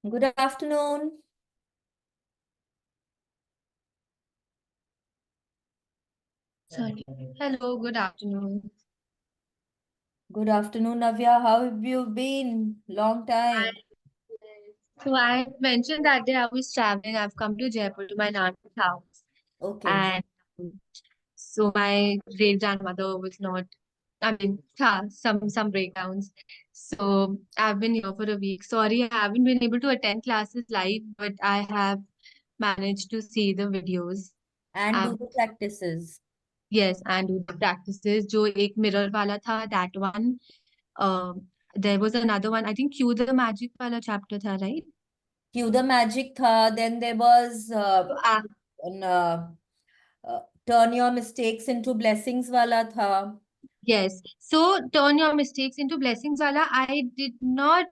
Good afternoon. Sorry. Hello, good afternoon. Good afternoon, Navya. How have you been? Long I, time. so I mentioned that day I was traveling. I've come to Jaipur to my aunt's house, Okay. and so my great grandmother was not. I mean, some breakdowns. So I've been here for a week. Sorry, I haven't been able to attend classes live, but I have managed to see the videos. And do I've, the practices. yes, and do the practices. जो एक mirror वाला था, that one. Um, there was another one. I think Cue the Magic वाला chapter था, right? Cue the magic tha. Then there was So, an, turn your mistakes into blessings wala tha. yes. So turn your mistakes into blessings, wala. I did not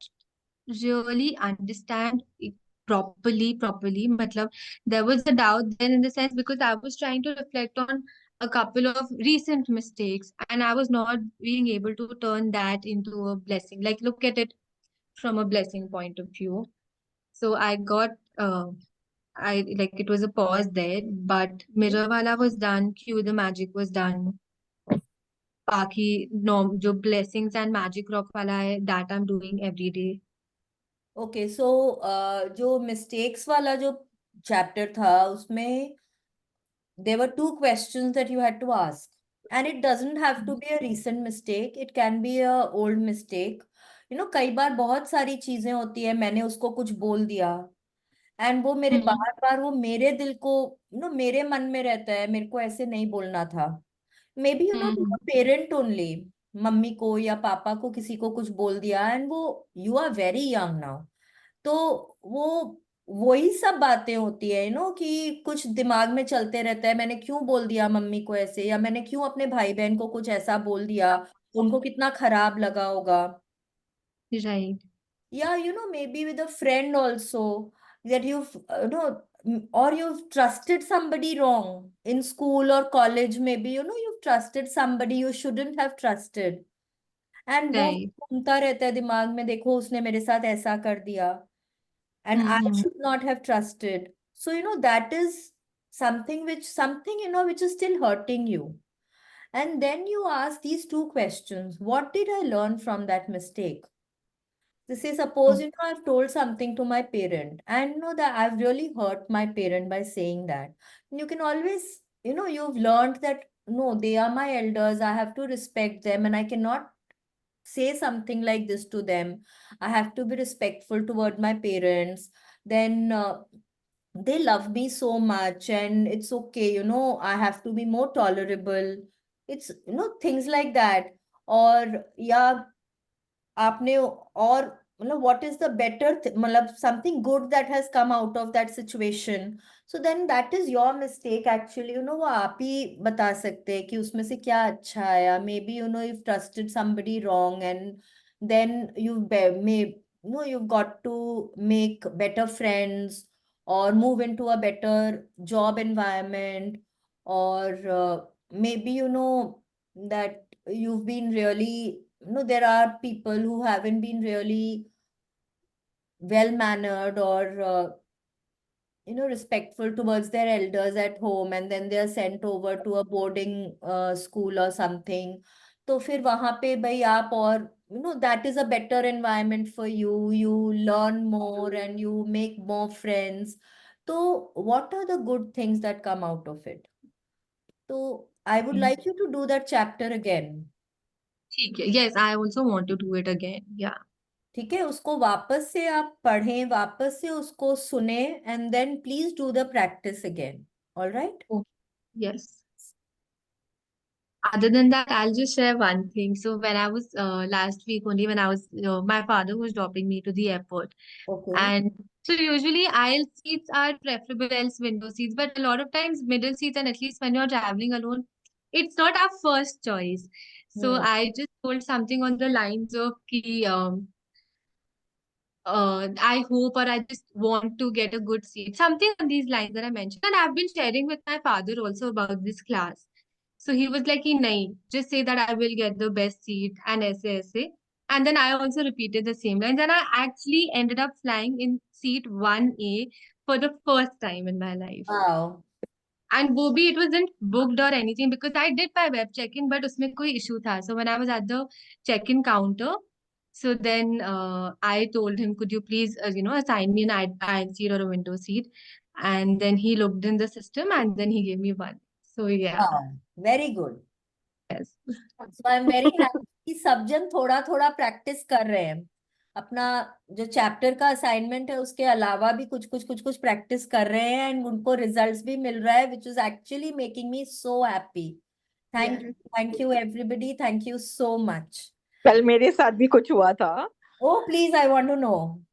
really understand it properly. Matlab, there was a doubt then in the sense because I was trying to reflect on a couple of recent mistakes and I was not being able to turn that into a blessing. Like look at it from a blessing point of view. So I got I like it was a pause there, but Mirror wala was done, Cue the Magic was done. बाकी norm जो blessings and magic rock वाला है that I'm doing every day. Okay, so जो mistakes वाला जो chapter था उसमें there were two questions that you had to ask. And it doesn't have to be a recent mistake. It can be a old mistake. कई बार बहुत सारी चीजें होती है मैंने उसको कुछ बोल दिया एंड वो मेरे हम्म बार बार वो मेरे दिल को मेरे मन में रहता है मेरे को ऐसे नहीं बोलना था may be hmm parent only mummy को या पापा को किसी को कुछ बोल दिया एंड वो you are very young now तो वो वही सब बातें होती है कि कुछ दिमाग में चलते रहता है मैंने क्यों बोल दिया मम्मी को ऐसे या मैंने क्यों अपने भाई बहन को कुछ ऐसा बोल दिया उनको कितना खराब लगा होगा right. yeah maybe with a friend also that you've or you've trusted somebody wrong in school or college maybe you've trusted somebody you shouldn't have trusted and वो Right. घूमता रहता है दिमाग में देखो उसने मेरे साथ ऐसा कर दिया and I hmm should not have trusted. So, that is something, which is still hurting you. And then you ask these two questions. What did I learn from that mistake? To say, suppose, oh, I've told something to my parent and know that I've really hurt my parent by saying that. You can always, you've learned that, no, they are my elders. I have to respect them and I cannot say something like this to them. I have to be respectful toward my parents. Then they love me so much and it's okay, I have to be more tolerable. It's, things like that. Or, yeah, आपने और what is the better मतलब something good that has come out of that situation so then that is your mistake actually वो आप ही बता सकते हैं कि उसमें से क्या अच्छा आया maybe you've trusted somebody wrong and then you've got to make better friends or move into a better job environment or maybe that you've been really there are people who haven't been really well mannered or respectful towards their elders at home and then they are sent over to a boarding school or something तो फिर वहां पे भाई आप और that is a better environment for you you learn more and you make more friends so what are the good things that come out of it so I would okay. like you to do that chapter again. ठीक है. Yes, I also want to do it again. Yeah. ठीक है उसको वापस से आप पढ़ें वापस से उसको सुने and then please do the practice again all right Okay. Yes. Other than that, I'll just share one thing. So when I was last week only, when I was my father was dropping me to the airport, okay and so usually aisle seats are preferable else window seats, but a lot of times middle seats, and at least when you're traveling alone, it's not our first choice. So hmm I just told something on the lines of ki, I hope or I just want to get a good seat. Something on these lines that I mentioned. And I've been sharing with my father also about this class. So he was like, nahi, just say that I will get the best seat and aise aise. And then I also repeated the same lines, and I actually ended up flying in seat 1A for the first time in my life. Wow. And वो भी it wasn't booked or anything because I did my web check-in, but उसमें कोई issue था. So when I was at the check-in counter, so then I told him, could you please, assign me an aisle seat or a window seat? And then he looked in the system and then he gave me one. So yeah, Wow. Very good. yes. So I'm very happy कि सब जन थोड़ा थोड़ा practice कर रहे हैं. अपना जो चैप्टर का असाइनमेंट है उसके अलावा भी कुछ प्रैक्टिस कर रहे हैं एंड उनको रिजल्ट्स भी मिल रहा है, which is actually making me so happy. Thank you everybody, thank you so much. कल मेरे साथ भी कुछ हुआ था. Oh please, I want to know.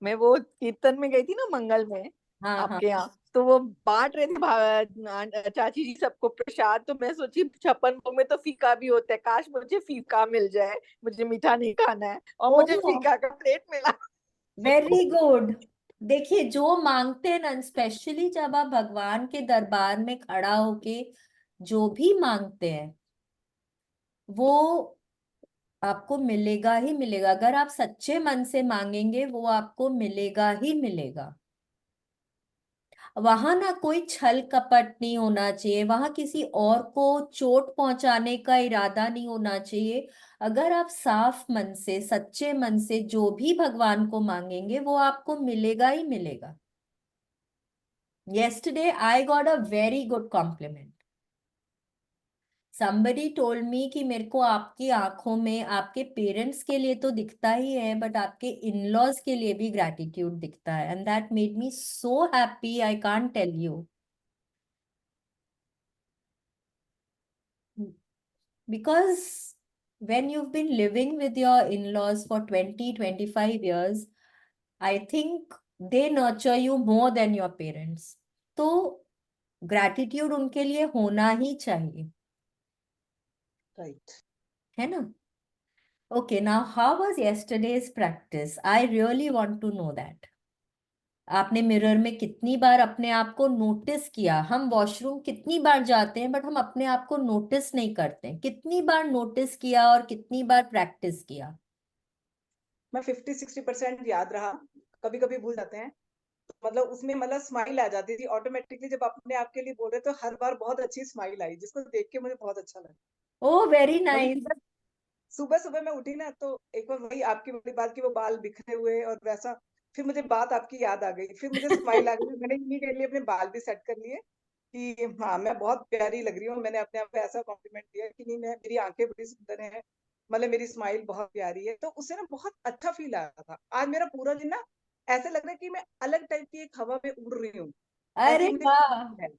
मैं वो कीर्तन में गई थी ना मंगल में, हाँ हाँ. आपके यहाँ, तो वो बांट रहे थे चाची जी सबको प्रसाद. तो मैं सोची 56 भोग में तो फीका भी होता है, काश मुझे फीका मिल जाए, मुझे मीठा नहीं खाना है, और मुझे ओह फीका का प्लेट मिला. Very good. देखिए जो मांगते हैं ना, स्पेशली जब आप भगवान के दरबार में खड़ा होके जो भी मांगते हैं वो आपको मिलेगा ही मिलेगा. अगर आप सच्चे मन से मांगेंगे वो आपको मिलेगा ही मिलेगा. वहां ना कोई छल कपट नहीं होना चाहिए, वहां किसी और को चोट पहुंचाने का इरादा नहीं होना चाहिए. अगर आप साफ मन से सच्चे मन से जो भी भगवान को मांगेंगे वो आपको मिलेगा ही मिलेगा. Yesterday I got a very good compliment. Somebody told me कि मेरे को आपकी आंखों में आपके पेरेंट्स के लिए तो दिखता ही है बट आपके इन-लॉज के लिए भी ग्रैटिट्यूड दिखता है, and that made me so happy, I can't tell you. Because when you've been living with your in-laws for 20-25 years, I think they nurture you more than your parents. तो gratitude उनके लिए होना ही चाहिए, right. है ना? Okay, now how was yesterday's practice? I really want to know that. आपने mirror में कितनी बार अपने आप को नोटिस किया? हम वॉशरूम कितनी बार जाते हैं बट हम अपने आप को नोटिस नहीं करते. कितनी बार नोटिस किया और कितनी बार प्रैक्टिस किया? मैं 50-60% याद रहा, कभी कभी भूल जाते हैं. मतलब उसमें मतलब स्माइल आ जाती थी ऑटोमेटिकली जब अपने आप के लिए बोल रहे, तो हर बार बहुत अच्छी स्माइल आई जिसको देख के मुझे बहुत अच्छा लगा. Oh, very मतलब nice. सुबह सुबह मैं उठी ना, तो एक बार वही आपकी बड़ी बात की वो बाल बिखरे हुए और वैसा, फिर मुझे बात आपकी याद आ गई, फिर मुझे स्माइल आ गई. मैंने इमीडिएटली अपने बाल भी सेट कर लिए कि हाँ मैं बहुत प्यारी लग रही हूँ. मैंने अपने आप को ऐसा कॉम्प्लीमेंट दिया कि नहीं, मैं, मेरी आंखें बड़ी सुंदर हैं, मतलब मेरी स्माइल बहुत प्यारी है. तो उससे ना बहुत अच्छा फील आ रहा था. आज मेरा पूरा दिन ना ऐसे लग रहा है कि मैं अलग टाइप की एक हवा में उड़ रही हूँ, ऐसी अरे मुझे वाह, फील है.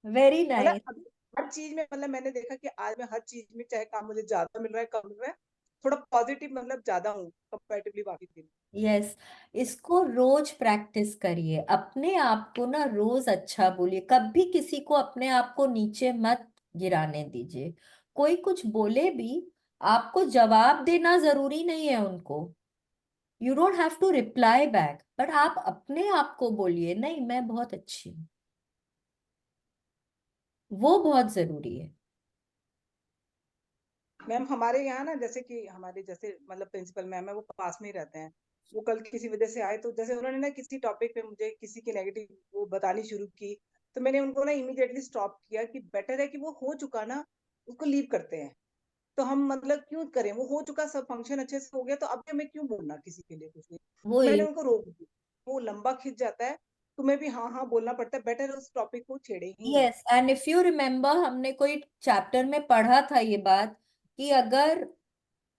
वेरी मतलब नाइस. हर चीज में, मतलब मैंने देखा कि आज मैं हर चीज में, चाहे काम मुझे ज्यादा मिल रहा है कम मिल रहा है, थोड़ा पॉजिटिव मतलब ज्यादा हूँ कंपैरेटिवली बाकी दिन. यस, इसको रोज प्रैक्टिस करिए. अपने आप को ना रोज अच्छा बोलिए. कभी किसी को अपने आप को नीचे मत गिराने दीजिए. कोई कुछ बोले भी आपको जवाब देना जरूरी नहीं है उनको. You don't have to reply back, but आप अपने आप को बोलिए नहीं मैं बहुत अच्छी हूँ. वो बहुत जरूरी है. मैम हमारे यहाँ ना, जैसे कि हमारे जैसे मतलब प्रिंसिपल मैम है, वो पास में ही रहते हैं. वो कल किसी वजह से आए, तो जैसे उन्होंने ना किसी टॉपिक पे मुझे किसी की नेगेटिव वो बतानी शुरू की, तो मैंने उनको ना इमीडिएटली स्टॉप किया कि बेटर है कि वो हो चुका ना, उसको लीव करते हैं. तो हम मतलब क्यों करें, वो हो चुका, सब फंक्शन अच्छे से हो गया, तो अब हमें क्यों बोलना किसी के लिए कुछ नहीं. वो तो मैंने उनको रोक दिया, वो लंबा खिंच जाता है, तुम्हें भी हाँ हाँ बोलना पड़ता है, बेटर उस टॉपिक को छेड़े ही ना. Yes, and if you remember हमने कोई चैप्टर में पढ़ा था ये बात कि अगर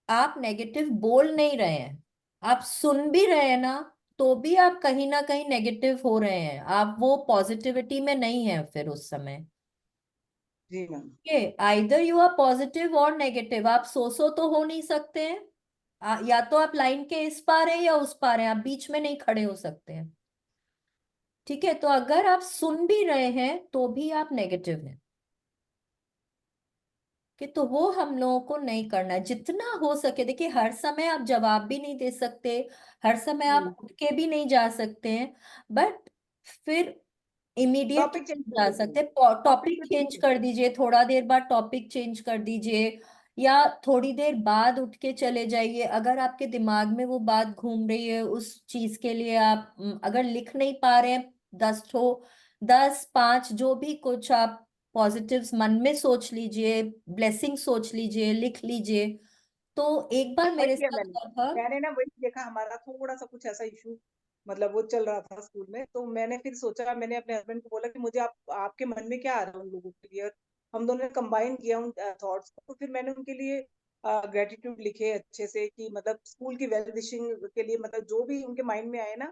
आप नेगेटिव बोल नहीं रहे हैं, आप सुन भी रहे हैं ना, तो भी आप कहीं ना कहीं नेगेटिव हो रहे हैं. आप वो पॉजिटिविटी में नहीं है फिर उस समय. जी ma'am. Either you are positive or negative. आप सो तो हो नहीं सकते हैं. या तो आप लाइन के इस पार हैं या उस पार हैं, आप बीच में नहीं खड़े हो सकते हैं. ठीक है, तो अगर आप सुन भी रहे हैं तो भी आप नेगेटिव हैं. कि तो वो हम लोगों को नहीं करना है. जितना हो सके, देखिए हर समय आप जवाब भी नहीं दे सकते, हर समय आप उठ के भी नहीं जा सकते हैं, बट फिर इमीडिएट टॉपिक चेंज कर जा देते सकते हैं, हैं. टॉपिक टॉपिक पे चेंज चले कर जाते हैं. दीजिए, थोड़ा देर बाद टॉपिक चेंज कर दीजिए, या थोड़ी देर बाद उठ के चले जाइए। अगर आपके दिमाग में वो बात घूम रही है उस चीज के लिए आप अगर लिख नहीं पा रहे हैं 10 5 जो भी कुछ आप पॉजिटिव्स मन में सोच लीजिए, ब्लेसिंग सोच लीजिए, लिख लीजिए। तो एक बार वही मेरे किया साथ मैंने हुआ था। मैंने ना वही देखा, हमारा थोड़ा सा कुछ ऐसा इशू मतलब वो चल रहा था स्कूल में, तो मैंने फिर सोचा, मैंने अपने हस्बैंड को बोला कि मुझे आपके मन में क्या आ रहा है उन लोगों के लिए, और हम दोनों ने कंबाइन किया उन थॉट्स को। तो फिर मैंने उनके लिए ग्रेटिट्यूड लिखे अच्छे से, कि मतलब स्कूल की वेल विशिंग के लिए, मतलब जो भी उनके माइंड में आए ना,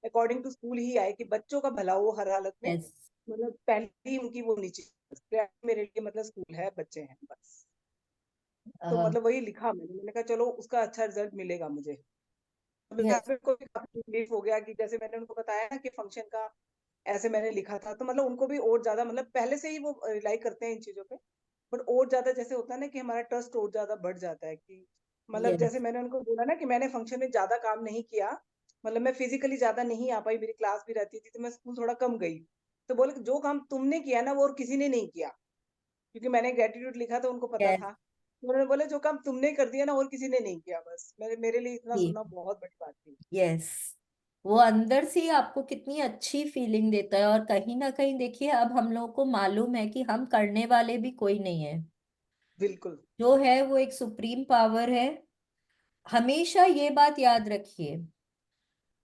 अकॉर्डिंग टू स्कूल ही आए, कि बच्चों का भला हो हर हालत में। यस। मतलब पहली उनकी वो नीचे मेरे लिए मतलब स्कूल है, बच्चे हैं बस। तो मतलब वही लिखा मैंने कहा चलो उसका अच्छा रिजल्ट मिलेगा मुझे। मेरे यस। हस्बैंड को भी काफी रिलीफ हो गया, कि जैसे मैंने उनको बताया ना कि फंक्शन का ऐसे मैंने लिखा था, तो मतलब उनको भी और ज्यादा, मतलब पहले से ही वो रिलाई करते हैं इन चीजों पे, बट और ज्यादा जैसे होता है ना कि हमारा ट्रस्ट और ज्यादा बढ़ जाता है, कि मतलब यस। जैसे मैंने उनको बोला ना कि मैंने फंक्शन में ज्यादा काम नहीं किया, मतलब मैं फिजिकली ज्यादा नहीं आ पाई, मेरी क्लास भी रहती थी, तो मैं स्कूल थोड़ा कम गई। तो बोले कि जो काम तुमने किया ना वो और किसी ने नहीं किया, क्योंकि मैंने ग्रेटिट्यूड लिखा था, उनको पता यस। था। तो उन्होंने बोला जो काम तुमने कर दिया ना और किसी ने नहीं किया, बस मेरे लिए इतना सुनना बहुत बड़ी बात थी। यस। वो अंदर से ही आपको कितनी अच्छी फीलिंग देता है। और कहीं ना कहीं देखिए, अब हम लोगों को मालूम है कि हम करने वाले भी कोई नहीं है। बिल्कुल। जो है वो एक सुप्रीम पावर है। हमेशा ये बात याद रखिए,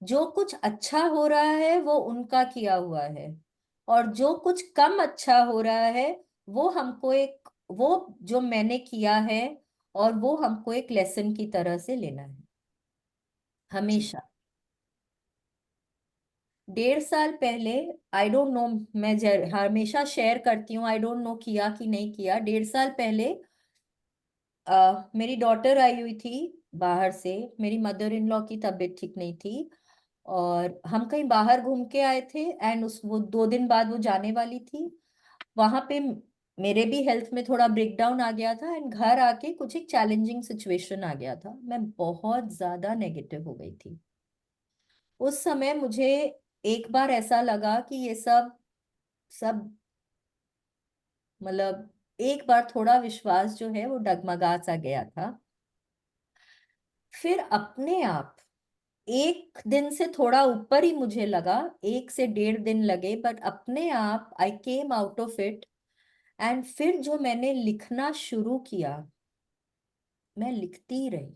जो कुछ अच्छा हो रहा है वो उनका किया हुआ है, और जो कुछ कम अच्छा हो रहा है वो हमको एक, वो जो मैंने किया है, और वो हमको एक लेसन की तरह से लेना है जी। हमेशा। 1.5 साल पहले, आई डोंट नो, मैं हमेशा शेयर करती हूँ, आई डोंट नो किया कि नहीं किया। 1.5 साल पहले मेरी डॉटर आई हुई थी बाहर से। मेरी मदर इन लॉ की तबीयत ठीक नहीं थी, और हम कहीं बाहर घूम के आए थे, एंड उस वो 2 दिन बाद वो जाने वाली थी। वहां पे मेरे भी हेल्थ में थोड़ा ब्रेकडाउन आ गया था, एंड घर आके कुछ एक चैलेंजिंग सिचुएशन आ गया था। मैं बहुत ज्यादा नेगेटिव हो गई थी उस समय। मुझे एक बार ऐसा लगा कि ये सब सब मतलब, एक बार थोड़ा विश्वास जो है वो डगमगा सा गया था। फिर अपने आप 1 दिन से थोड़ा ऊपर ही मुझे लगा, 1 से 1.5 दिन लगे, बट अपने आप I came out of it. And फिर जो मैंने लिखना शुरू किया, मैं लिखती रही।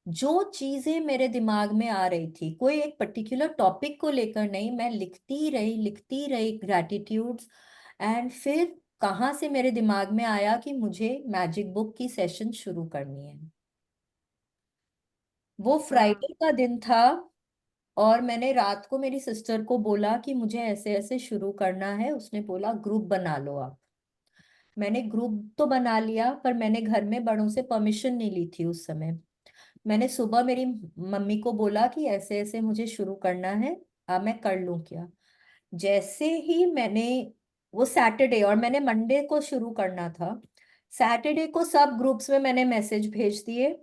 जो चीजें मेरे दिमाग में आ रही थी, कोई एक पर्टिकुलर टॉपिक को लेकर नहीं, मैं लिखती रही ग्रैटिट्यूड्स। एंड फिर कहाँ से मेरे दिमाग में आया कि मुझे मैजिक बुक की सेशन शुरू करनी है। वो फ्राइडे का दिन था, और मैंने रात को मेरी सिस्टर को बोला कि मुझे ऐसे ऐसे शुरू करना है। उसने बोला ग्रुप बना लो आप। मैंने ग्रुप तो बना लिया, पर मैंने घर में बड़ों से परमिशन नहीं ली थी उस समय। मैंने सुबह मेरी मम्मी को बोला कि ऐसे ऐसे मुझे शुरू करना है, अब मैं कर लूं क्या। जैसे ही मैंने, वो सैटरडे, और मैंने मंडे को शुरू करना था, सैटरडे को सब ग्रुप्स में मैंने मैसेज भेज दिए।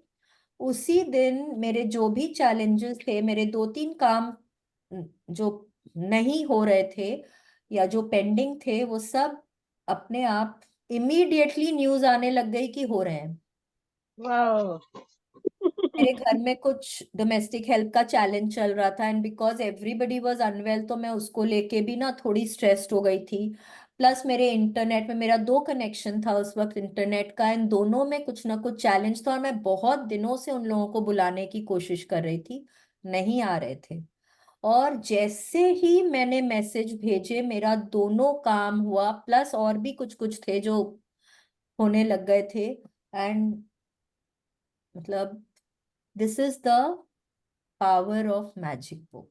उसी दिन मेरे जो भी चैलेंजेस थे, मेरे 2 3 काम जो नहीं हो रहे थे या जो पेंडिंग थे, वो सब अपने आप इमीडिएटली न्यूज आने लग गई कि हो रहे हैं। वाह। मेरे घर में कुछ डोमेस्टिक हेल्प का चैलेंज चल रहा था, and because everybody was unwell, तो मैं उसको लेके भी ना थोड़ी स्ट्रेस्ड हो गई थी। प्लस मेरे इंटरनेट में, मेरा 2 कनेक्शन था उस वक्त इंटरनेट का, एंड दोनों में कुछ ना कुछ चैलेंज था, और मैं बहुत दिनों से उन लोगों को बुलाने की कोशिश कर रही थी, नहीं आ रहे थे। और जैसे ही मैंने मैसेज भेजे, मेरा दोनों काम हुआ, प्लस और भी कुछ कुछ थे जो होने लग गए थे। एंड मतलब, this is the power of magic book.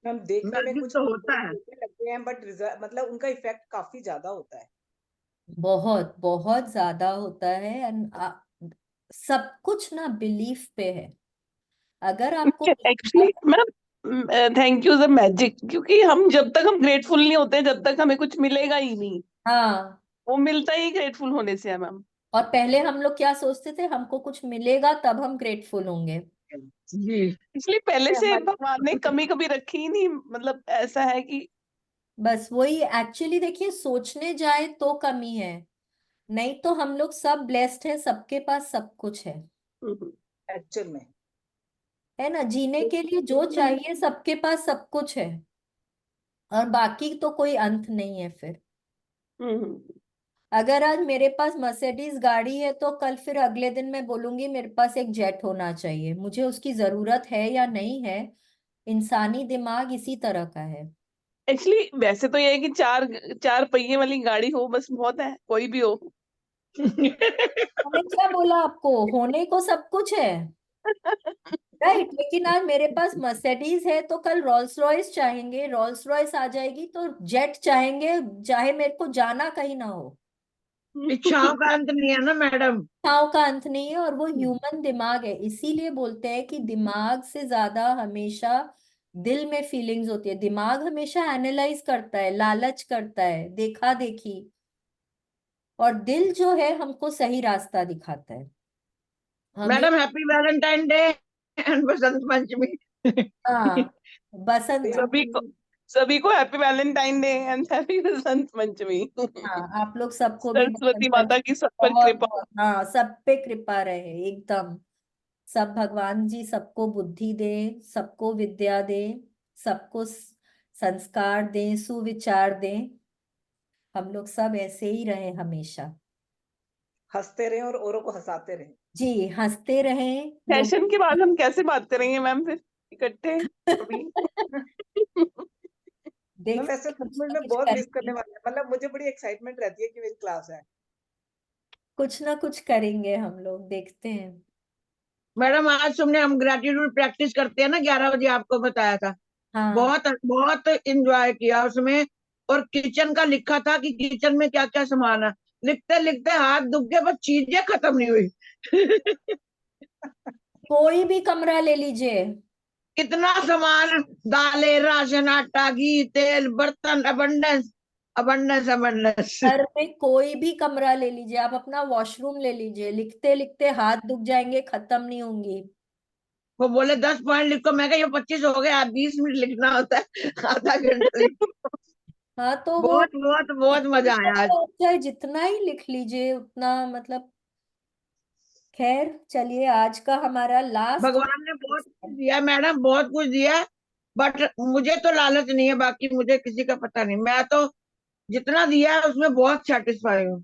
हम देखने में मैजिक कुछ तो बहुत होता है। छोटे लगते हैं, बट मतलब उनका इफेक्ट काफी ज्यादा होता है। बहुत बहुत ज्यादा होता है। एंड सब कुछ ना बिलीफ पे है। अगर आपको actually ma'am, thank you the magic, क्योंकि हम जब तक हम ग्रेटफुल नहीं होते, जब तक हमें कुछ मिलेगा ही नहीं। हाँ, वो मिलता ही ग्रेटफुल होने से है मैम। और पहले हम लोग क्या सोचते थे, हमको कुछ मिलेगा तब हम ग्रेटफुल होंगे। जी, इसलिए पहले से हमारी भगवान ने कमी कभी रखी ही नहीं, मतलब ऐसा है कि बस वही, एक्चुअली देखिए, सोचने जाए तो कमी है, नहीं तो हम लोग सब ब्लेस्ड हैं, सबके पास सब कुछ है एक्चुअल में। है ना? जीने के लिए जो चाहिए सबके पास सब कुछ है, और बाकी तो कोई अंत नहीं है फिर। अगर आज मेरे पास मर्सिडीज गाड़ी है तो कल फिर अगले दिन मैं बोलूंगी मेरे पास एक जेट होना चाहिए। मुझे उसकी जरूरत है या नहीं है, इंसानी दिमाग इसी तरह का है। एक्चुअली वैसे तो ये है कि चार चार पहिए वाली गाड़ी हो बस बहुत है, कोई भी हो। मैंने क्या बोला आपको, होने को सब कुछ है, राइट? लेकिन आज मेरे पास मर्सिडीज है तो कल रोल्स रॉयस चाहेंगे, रोल्स रॉयस आ जाएगी तो जेट चाहेंगे, चाहे मेरे को जाना कहीं ना हो। इच्छाओं का अंत नहीं है ना मैडम। इच्छाओं का अंत नहीं है, और वो ह्यूमन दिमाग है। इसीलिए बोलते हैं कि दिमाग से ज्यादा हमेशा दिल में फीलिंग्स होती है। दिमाग हमेशा एनालाइज करता है, लालच करता है, देखा देखी, और दिल जो है हमको सही रास्ता दिखाता है हमें। Madam happy Valentine day and Basant Panchami. हाँ, बसंत। सभी को happy Valentine day and happy Basant Panchami. हाँ, आप लोग सबको भी बसंत सरस्वती माता की पंचमी सब पर बहुत कृपा हो। बहुत, हाँ, सब पे कृपा रहे एकदम। सब भगवान जी सबको बुद्धि दे, सबको विद्या दे, सबको संस्कार दें, सुविचार दें। हम लोग सब ऐसे ही रहे हमेशा। हंसते रहें और औरों को हंसाते रहें। जी, हंसते रहें लोग। सेशन के बाद हम कैसे बात करेंगे मैम फिर इकट्ठे अभी? मैं देखते वैसे हैं, सच कुछ में ना मैं कुछ बहुत मिस करने करेंगे। वाली है, मतलब मुझे बड़ी एक्साइटमेंट रहती है कि मेरी क्लास है। कुछ ना कुछ करेंगे हम लोग, देखते हैं। मैडम आज सुबह हम ग्रेटिट्यूड प्रैक्टिस करते हैं ना, 11 बजे आपको बताया था। हाँ, बहुत बहुत एंजॉय किया उसमें। और किचन का लिखा था कि किचन में क्या क्या सामान है। लिखते लिखते हाथ दुख गए, बस चीजें खत्म नहीं हुई। कोई भी कमरा ले लीजिए, कितना सामान, दालें, राशन, आटा, घी, तेल, बर्तन, अबंडेंस अबंडेंस अबंडेंस। घर में कोई भी कमरा ले लीजिए, आप अपना वॉशरूम ले लीजिए, लिखते लिखते हाथ दुख जाएंगे, खत्म नहीं होंगी। वो बोले 10 पॉइंट लिखो, मैं कहा ये 25 हो गया, 20 मिनट लिखना होता है, आधा घंटा लिखो। हाँ, तो वो बहुत बहुत बहुत मजा आया आज। चाहे जितना ही लिख लीजिए उतना, मतलब खैर चलिए, आज का हमारा लास्ट। भगवान ने बहुत कुछ दिया मैडम, बहुत कुछ दिया। बट मुझे तो लालच नहीं है, बाकी मुझे किसी का पता नहीं। मैं तो जितना दिया है उसमें बहुत सेटिस्फाई हूँ।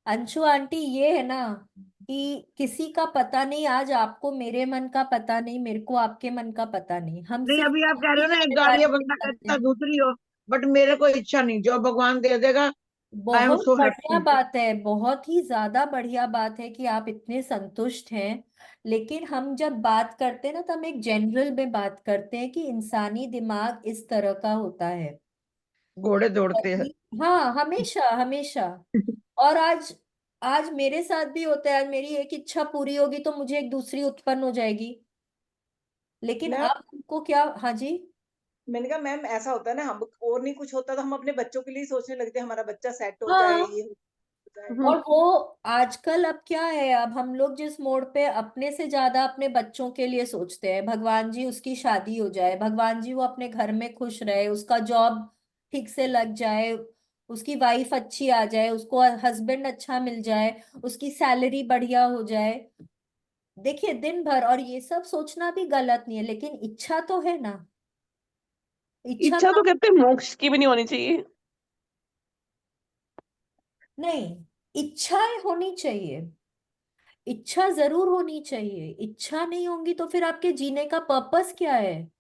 अंशु आंटी, ये है ना कि किसी का पता नहीं, आज आपको मेरे मन का पता नहीं, मेरे को आपके मन का पता नहीं, हम नहीं, सिर्फ अभी आप कह रहे हो ना, एक के गाड़ी बारे है, में बंदा जानते कहता हैं। दूसरी हो। बट मेरे को इच्छा नहीं, जो भगवान दे देगा। आई एम बहुत सो बढ़िया हैप्पी। बात है, बहुत ही ज्यादा बढ़िया बात है कि आप इतने संतुष्ट हैं। लेकिन हम जब बात करते हैं ना, तो हम एक जनरल में बात करते हैं कि इंसानी दिमाग इस तरह का होता है। घोड़े दौड़ते हैं। हाँ, हमेशा हमेशा। और आज आज मेरे साथ भी होता है, आज मेरी एक इच्छा पूरी होगी तो मुझे एक दूसरी उत्पन्न हो जाएगी। लेकिन मैं अब हमको क्या, हाँ जी। मैंने कहा मैम ऐसा होता है ना, हम और नहीं कुछ होता तो हम अपने बच्चों के लिए सोचने लगते हैं, हमारा बच्चा सेट हो जाए, हाँ, ये हो जाए। और वो आजकल अब क्या है, अब हम लोग जिस मोड़ पे अपने से ज्यादा अपने बच्चों के लिए सोचते हैं, भगवान जी उसकी शादी हो जाए, भगवान जी वो अपने घर में खुश रहे, उसका जॉब ठीक से लग जाए, उसकी वाइफ अच्छी आ जाए, उसको हस्बैंड अच्छा मिल जाए, उसकी सैलरी बढ़िया हो जाए। देखिए, दिन भर, और ये सब सोचना भी गलत नहीं है, लेकिन इच्छा तो है ना। इच्छा इच्छा का तो कहते हैं मोक्ष की भी नहीं होनी चाहिए। नहीं, इच्छाएं होनी चाहिए, इच्छा जरूर होनी चाहिए। इच्छा नहीं होगी तो फिर आपके जीने का पर्पस क्या है?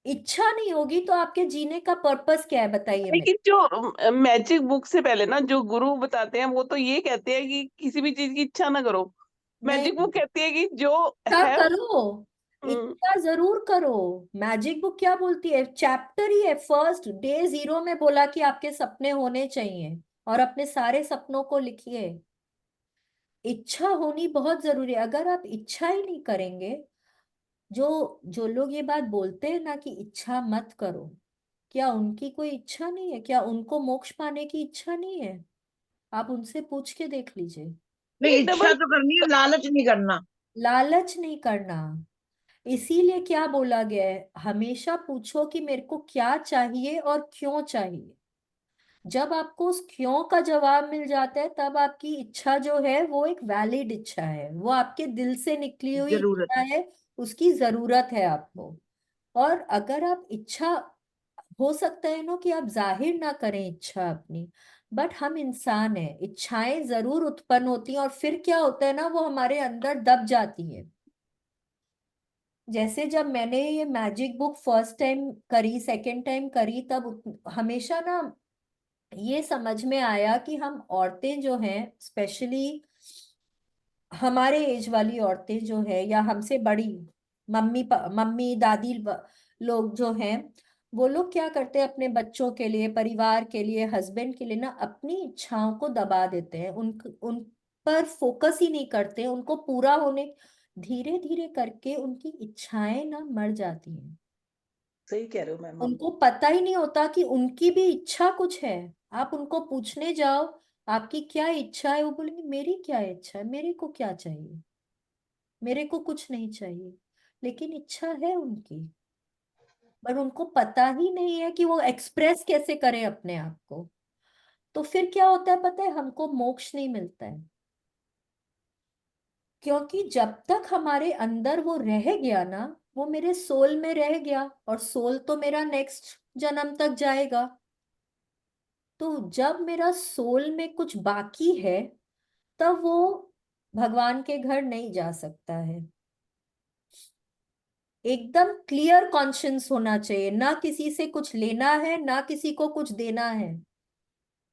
इच्छा नहीं होगी तो आपके जीने का पर्पस क्या है, बताइए मेरे। लेकिन जो मैजिक बुक से पहले ना जो गुरु बताते हैं वो तो ये कहते हैं कि किसी भी चीज की इच्छा ना करो। नहीं, मैजिक बुक कहती है कि जो इच्छा है। करो, हम्म, इच्छा जरूर करो। मैजिक बुक क्या बोलती है, चैप्टर ही है, फर्स्ट डे जीरो में बोला कि आपके सपने होने चाहिए, और अपने सारे सपनों को लिखिए। इच्छा होनी बहुत जरूरी है। अगर आप इच्छा ही नहीं करेंगे, जो जो लोग ये बात बोलते हैं ना कि इच्छा मत करो, क्या उनकी कोई इच्छा नहीं है? क्या उनको मोक्ष पाने की इच्छा नहीं है? आप उनसे पूछ के देख लीजिए। नहीं, नहीं इच्छा डबल। तो करनी है, लालच नहीं करना। लालच नहीं करना। इसीलिए क्या बोला गया है, हमेशा पूछो कि मेरे को क्या चाहिए और क्यों चाहिए। जब आपको उस क्यों का जवाब मिल जाता है, तब आपकी इच्छा जो है वो एक वैलिड इच्छा है, वो आपके दिल से निकली हुई जरूरत इच्छा है, उसकी जरूरत है आपको। और अगर आप इच्छा, हो सकता है कि आप जाहिर ना करें इच्छा अपनी, बट हम इंसान हैं, इच्छाएं जरूर उत्पन्न होती हैं, और फिर क्या होता है ना, वो हमारे अंदर दब जाती हैं। जैसे जब मैंने ये मैजिक बुक फर्स्ट टाइम करी, सेकंड टाइम करी, तब हमेशा ना ये समझ में आया कि हम औरतें जो हैं, स्पेशली हमारे एज वाली औरतें जो है, या हमसे बड़ी मम्मी दादी लोग जो हैं, वो लोग क्या करते हैं, अपने बच्चों के लिए, परिवार के लिए, हस्बैंड के लिए ना, अपनी इच्छाओं को दबा देते हैं, उन पर फोकस ही नहीं करते, उनको पूरा होने, धीरे धीरे करके उनकी इच्छाएं ना मर जाती हैं। सही कह रहे हो मैम आप। उनको पता ही नहीं होता कि उनकी भी इच्छा कुछ है। आप उनको पूछने जाओ आपकी क्या इच्छा है, वो बोलेंगे मेरी क्या इच्छा है, मेरे को क्या चाहिए, मेरे को कुछ नहीं चाहिए। लेकिन इच्छा है उनकी, पर उनको पता ही नहीं है कि वो एक्सप्रेस कैसे करें अपने आप को। तो फिर क्या होता है पता है, हमको मोक्ष नहीं मिलता है, क्योंकि जब तक हमारे अंदर वो रह गया ना, वो मेरे सोल में रह गया, और सोल तो मेरा नेक्स्ट जन्म तक जाएगा। तो जब मेरा सोल में कुछ बाकी है, तब वो भगवान के घर नहीं जा सकता है। एकदम क्लियर कॉन्शियंस होना चाहिए, ना किसी से कुछ लेना है, ना किसी को कुछ देना है।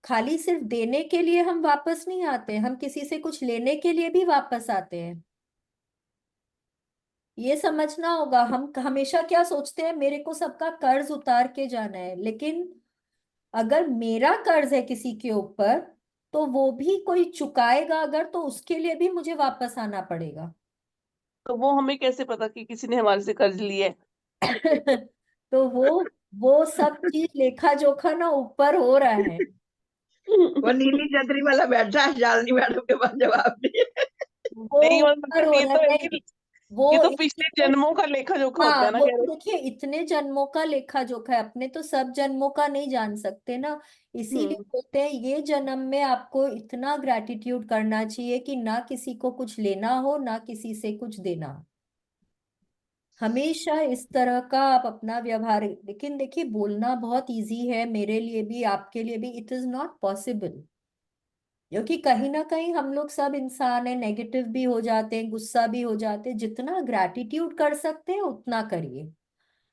खाली सिर्फ देने के लिए हम वापस नहीं आते, हम किसी से कुछ लेने के लिए भी वापस आते हैं। ये समझना होगा। हम हमेशा क्या सोचते हैं, मेरे को सबका कर्ज उतार के जाना है, लेकिन अगर मेरा कर्ज है किसी के ऊपर, तो वो भी कोई चुकाएगा अगर, तो उसके लिए भी मुझे वापस आना पड़ेगा। तो वो हमें कैसे पता कि किसी ने हमारे से कर्ज लिया है? तो वो सब चीज लेखा जोखा ना ऊपर हो रहा है। वो नीली छतरी वाला बैठा है, शालिनी मैडम के पास जवाब नहीं है। वो नहीं, और ऊपर मतलब हो ये रहा तो है, है नहीं। कि वो ये तो पिछले इतने, जन्मों का लेखा जोखा होता हाँ, है ना, वो कह तो रहे। देखिए इतने जन्मों का लेखा जोखा है, अपने तो सब जन्मों का नहीं जान सकते ना। इसीलिए हम्म। बोलते हैं ये जन्म में आपको इतना ग्रैटिट्यूड करना चाहिए कि ना किसी को कुछ लेना हो, ना किसी से कुछ देना हो। हमेशा इस तरह का आप अपना व्यवहार, लेकिन देखिए बोलना बहुत इजी है, मेरे लिए भी आपके लिए भी, इट इज नॉट पॉसिबल। क्योंकि कहीं ना कहीं हम लोग सब इंसान हैं, नेगेटिव भी हो जाते हैं, गुस्सा भी हो जाते हैं। जितना ग्रैटिट्यूड कर सकते हैं उतना करिए,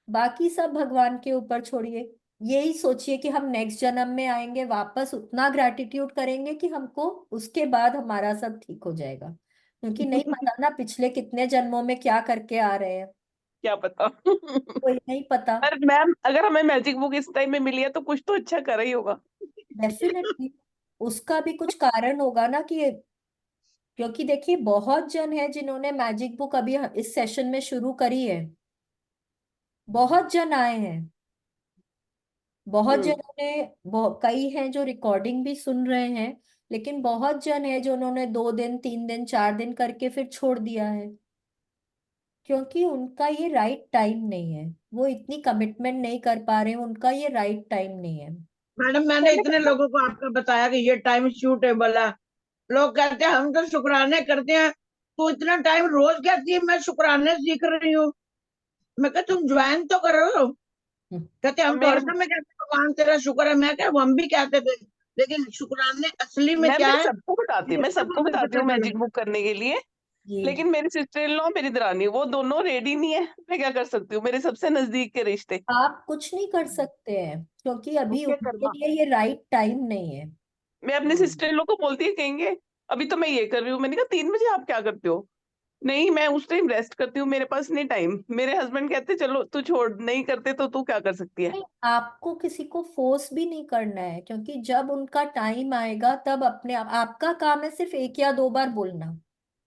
बाकी सब भगवान के ऊपर छोड़िए। यही सोचिए कि हम नेक्स्ट जन्म में आएंगे वापस, उतना ग्रैटिट्यूड करेंगे कि हमको उसके बाद हमारा सब ठीक हो जाएगा। क्योंकि नहीं पता ना पिछले कितने जन्मों में क्या करके आ रहे हैं, क्या पता। कोई नहीं पता। पर मैम, अगर हमें मैजिक बुक इस टाइम में मिली है तो कुछ तो अच्छा करा ही होगा। डेफिनेटली उसका भी कुछ कारण होगा ना कि, क्योंकि देखिए बहुत जन है जिन्होंने मैजिक बुक अभी इस सेशन में शुरू करी है, बहुत जन आए हैं, बहुत हम्म। जनों ने, कई हैं जो रिकॉर्डिंग भी सुन रहे हैं, लेकिन बहुत जन है जो उन्होंने 2 दिन 3 दिन 4 दिन करके फिर छोड़ दिया है, क्योंकि उनका ये राइट टाइम नहीं है, वो इतनी कमिटमेंट नहीं कर पा रहे हैं, उनका ये राइट टाइम नहीं है। मैडम मैंने मैंने इतने कहा लोगों को आपका बताया कि ये टाइम सूटेबल है। लोग कहते हैं हम तो शुक्राने करते हैं, तो इतना टाइम रोज कहती है मैं शुक्राने सीख रही हूँ। मैं कहा तुम ज्वाइन तो करो। हम्म। कहते हम तो मेरे हर समय कहते हैं, भगवान तेरा शुक्र है। मैं क्या, हम भी कहते थे, लेकिन शुक्राने असली में मैम, क्या मैं है सबको बताती हूँ, ये मैं तब सबको हमें बताती पता हूँ चला। मैजिक बुक करने के लिए। जी, लेकिन मेरी सिस्टर इन लॉ, मेरी दरानी, वो दोनों रेडी नहीं है। मैं क्या कर सकती हूँ? मेरे सबसे नजदीक के रिश्ते। आप कुछ नहीं कर सकते हैं, क्योंकि अभी उनके उनके कर्मा। लिए ये राइट टाइम नहीं है। मैं अपने सिस्टर इन लॉ को बोलती है, कहेंगे अभी तो मैं ये कर रही हूँ। मैंने कहा 3 बजे आप क्या करते हो? नहीं, मैं उस टाइम रेस्ट करती हूँ, मेरे पास नहीं टाइम। मेरे हस्बैंड कहते चलो तू छोड़, नहीं करते तो तू क्या कर सकती है? नहीं, आपको किसी को फोर्स भी नहीं करना है, क्योंकि जब उनका टाइम आएगा तब अपने आप, आपका काम है सिर्फ 1 या 2 बार बोलना।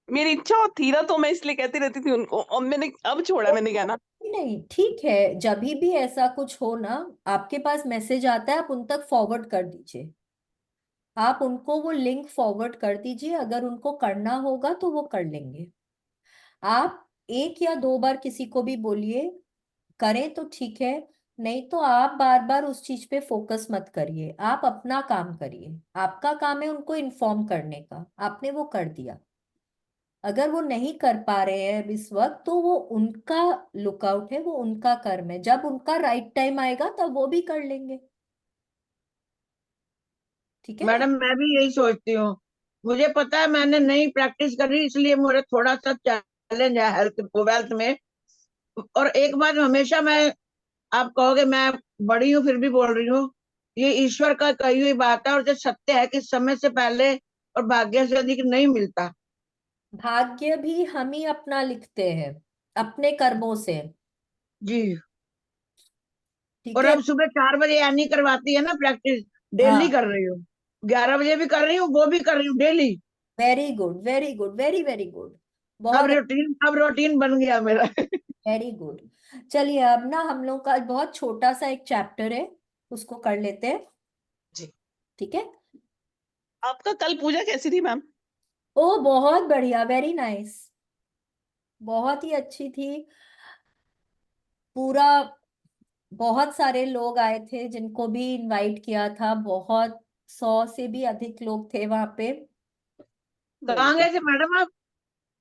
मेरी इच्छा थी ना, तो मैं इसलिए कहती रहती थी उनको। अब मैंने अब छोड़ा, मैंने कहना। नहीं, ठीक है, जब भी ऐसा कुछ हो ना, आपके पास मैसेज आता है, आप उन तक फॉरवर्ड कर दीजिए, आप उनको वो लिंक फॉरवर्ड कर दीजिए, अगर उनको करना होगा तो वो कर लेंगे। आप 1 या 2 बार किसी को भी बोलिए, करें तो ठीक है, नहीं तो आप बार बार उस चीज पे फोकस मत करिए, आप अपना काम करिए। आपका काम है उनको इन्फॉर्म करने का, आपने वो कर दिया। अगर वो नहीं कर पा रहे हैं अब इस वक्त, तो वो उनका लुकआउट है, वो उनका कर्म है। जब उनका राइट टाइम आएगा तब वो भी कर लेंगे। ठीक है ना? मैडम मैं भी यही सोचती हूँ। मुझे पता है मैंने नई प्रैक्टिस करी, इसलिए मुझे थोड़ा सा चैलेंज है हेल्थ वेल्थ में। और एक बात हमेशा मैं, आप कहोगे मैं बड़ी हूँ फिर भी बोल रही हूँ, ये ईश्वर का कही हुई बात है और जो सत्य है कि समय से पहले और भाग्य से अधिक नहीं मिलता। भाग्य भी हम ही अपना लिखते हैं, अपने कर्मों से। जी। ठीक और है। अब सुबह 4 बजे यानी करवाती है ना प्रैक्टिस, डेली हाँ, कर रही हूँ। 11 बजे भी कर रही हूँ, वो भी कर रही हूँ daily. Very good, very good, very very good. बहुत अब रूटीन बन गया मेरा। Very good. चलिए, अब ना हम लोग का बहुत छोटा सा एक चैप्टर है, उसको कर लेते हैं। जी। ठीक है। आपका कल पूजा कैसी थी मैम? ओ बहुत बढ़िया, वेरी नाइस, बहुत ही अच्छी थी। पूरा बहुत सारे लोग आए थे जिनको भी इनवाइट किया था, बहुत 100 से भी अधिक लोग थे वहां पे। कहाँ गए थे मैडम आप?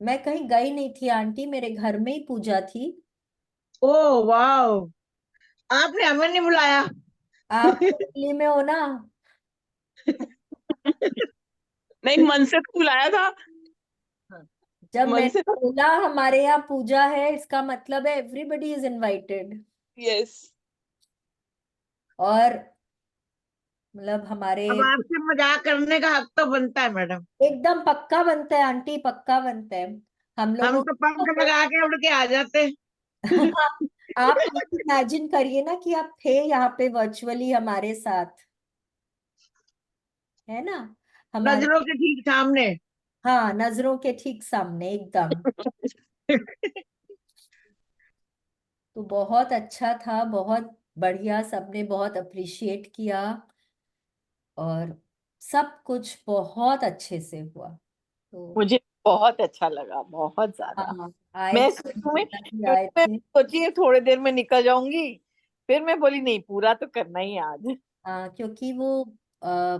मैं कहीं गई नहीं थी आंटी, मेरे घर में ही पूजा थी। ओ वाह, आपने हमें नहीं बुलाया। आप तो दिल्ली में हो ना। नहीं, मन से तो बुलाया था। जब मन मैंने से तो। बोला हमारे यहाँ पूजा है, इसका मतलब है एवरीबडी इज इनवाइटेड। यस। और मतलब हमारे अब आपसे मजाक करने का हक तो बनता है मैडम। एकदम पक्का बनता है आंटी, पक्का बनता है। हम हम लोगों तो पंख लगा के उड़ के आ जाते। आप इमेजिन करिए ना कि आप थे यहाँ पे वर्चुअली हमारे साथ, है ना? हमारे, नजरों के ठीक सामने। हाँ, नजरों के ठीक सामने एकदम। तो बहुत अच्छा था, बहुत बढ़िया, सबने बहुत अप्रिशिएट किया और सब कुछ बहुत अच्छे से हुआ। तो मुझे बहुत अच्छा लगा, बहुत ज्यादा। हाँ, आए मैं थे, शुरू में भी शुरू आए में थे। सोची थोड़ी देर में निकल जाऊंगी, फिर मैं बोली नहीं, पूरा तो करना ही है आज। हाँ, क्योंकि वो आ,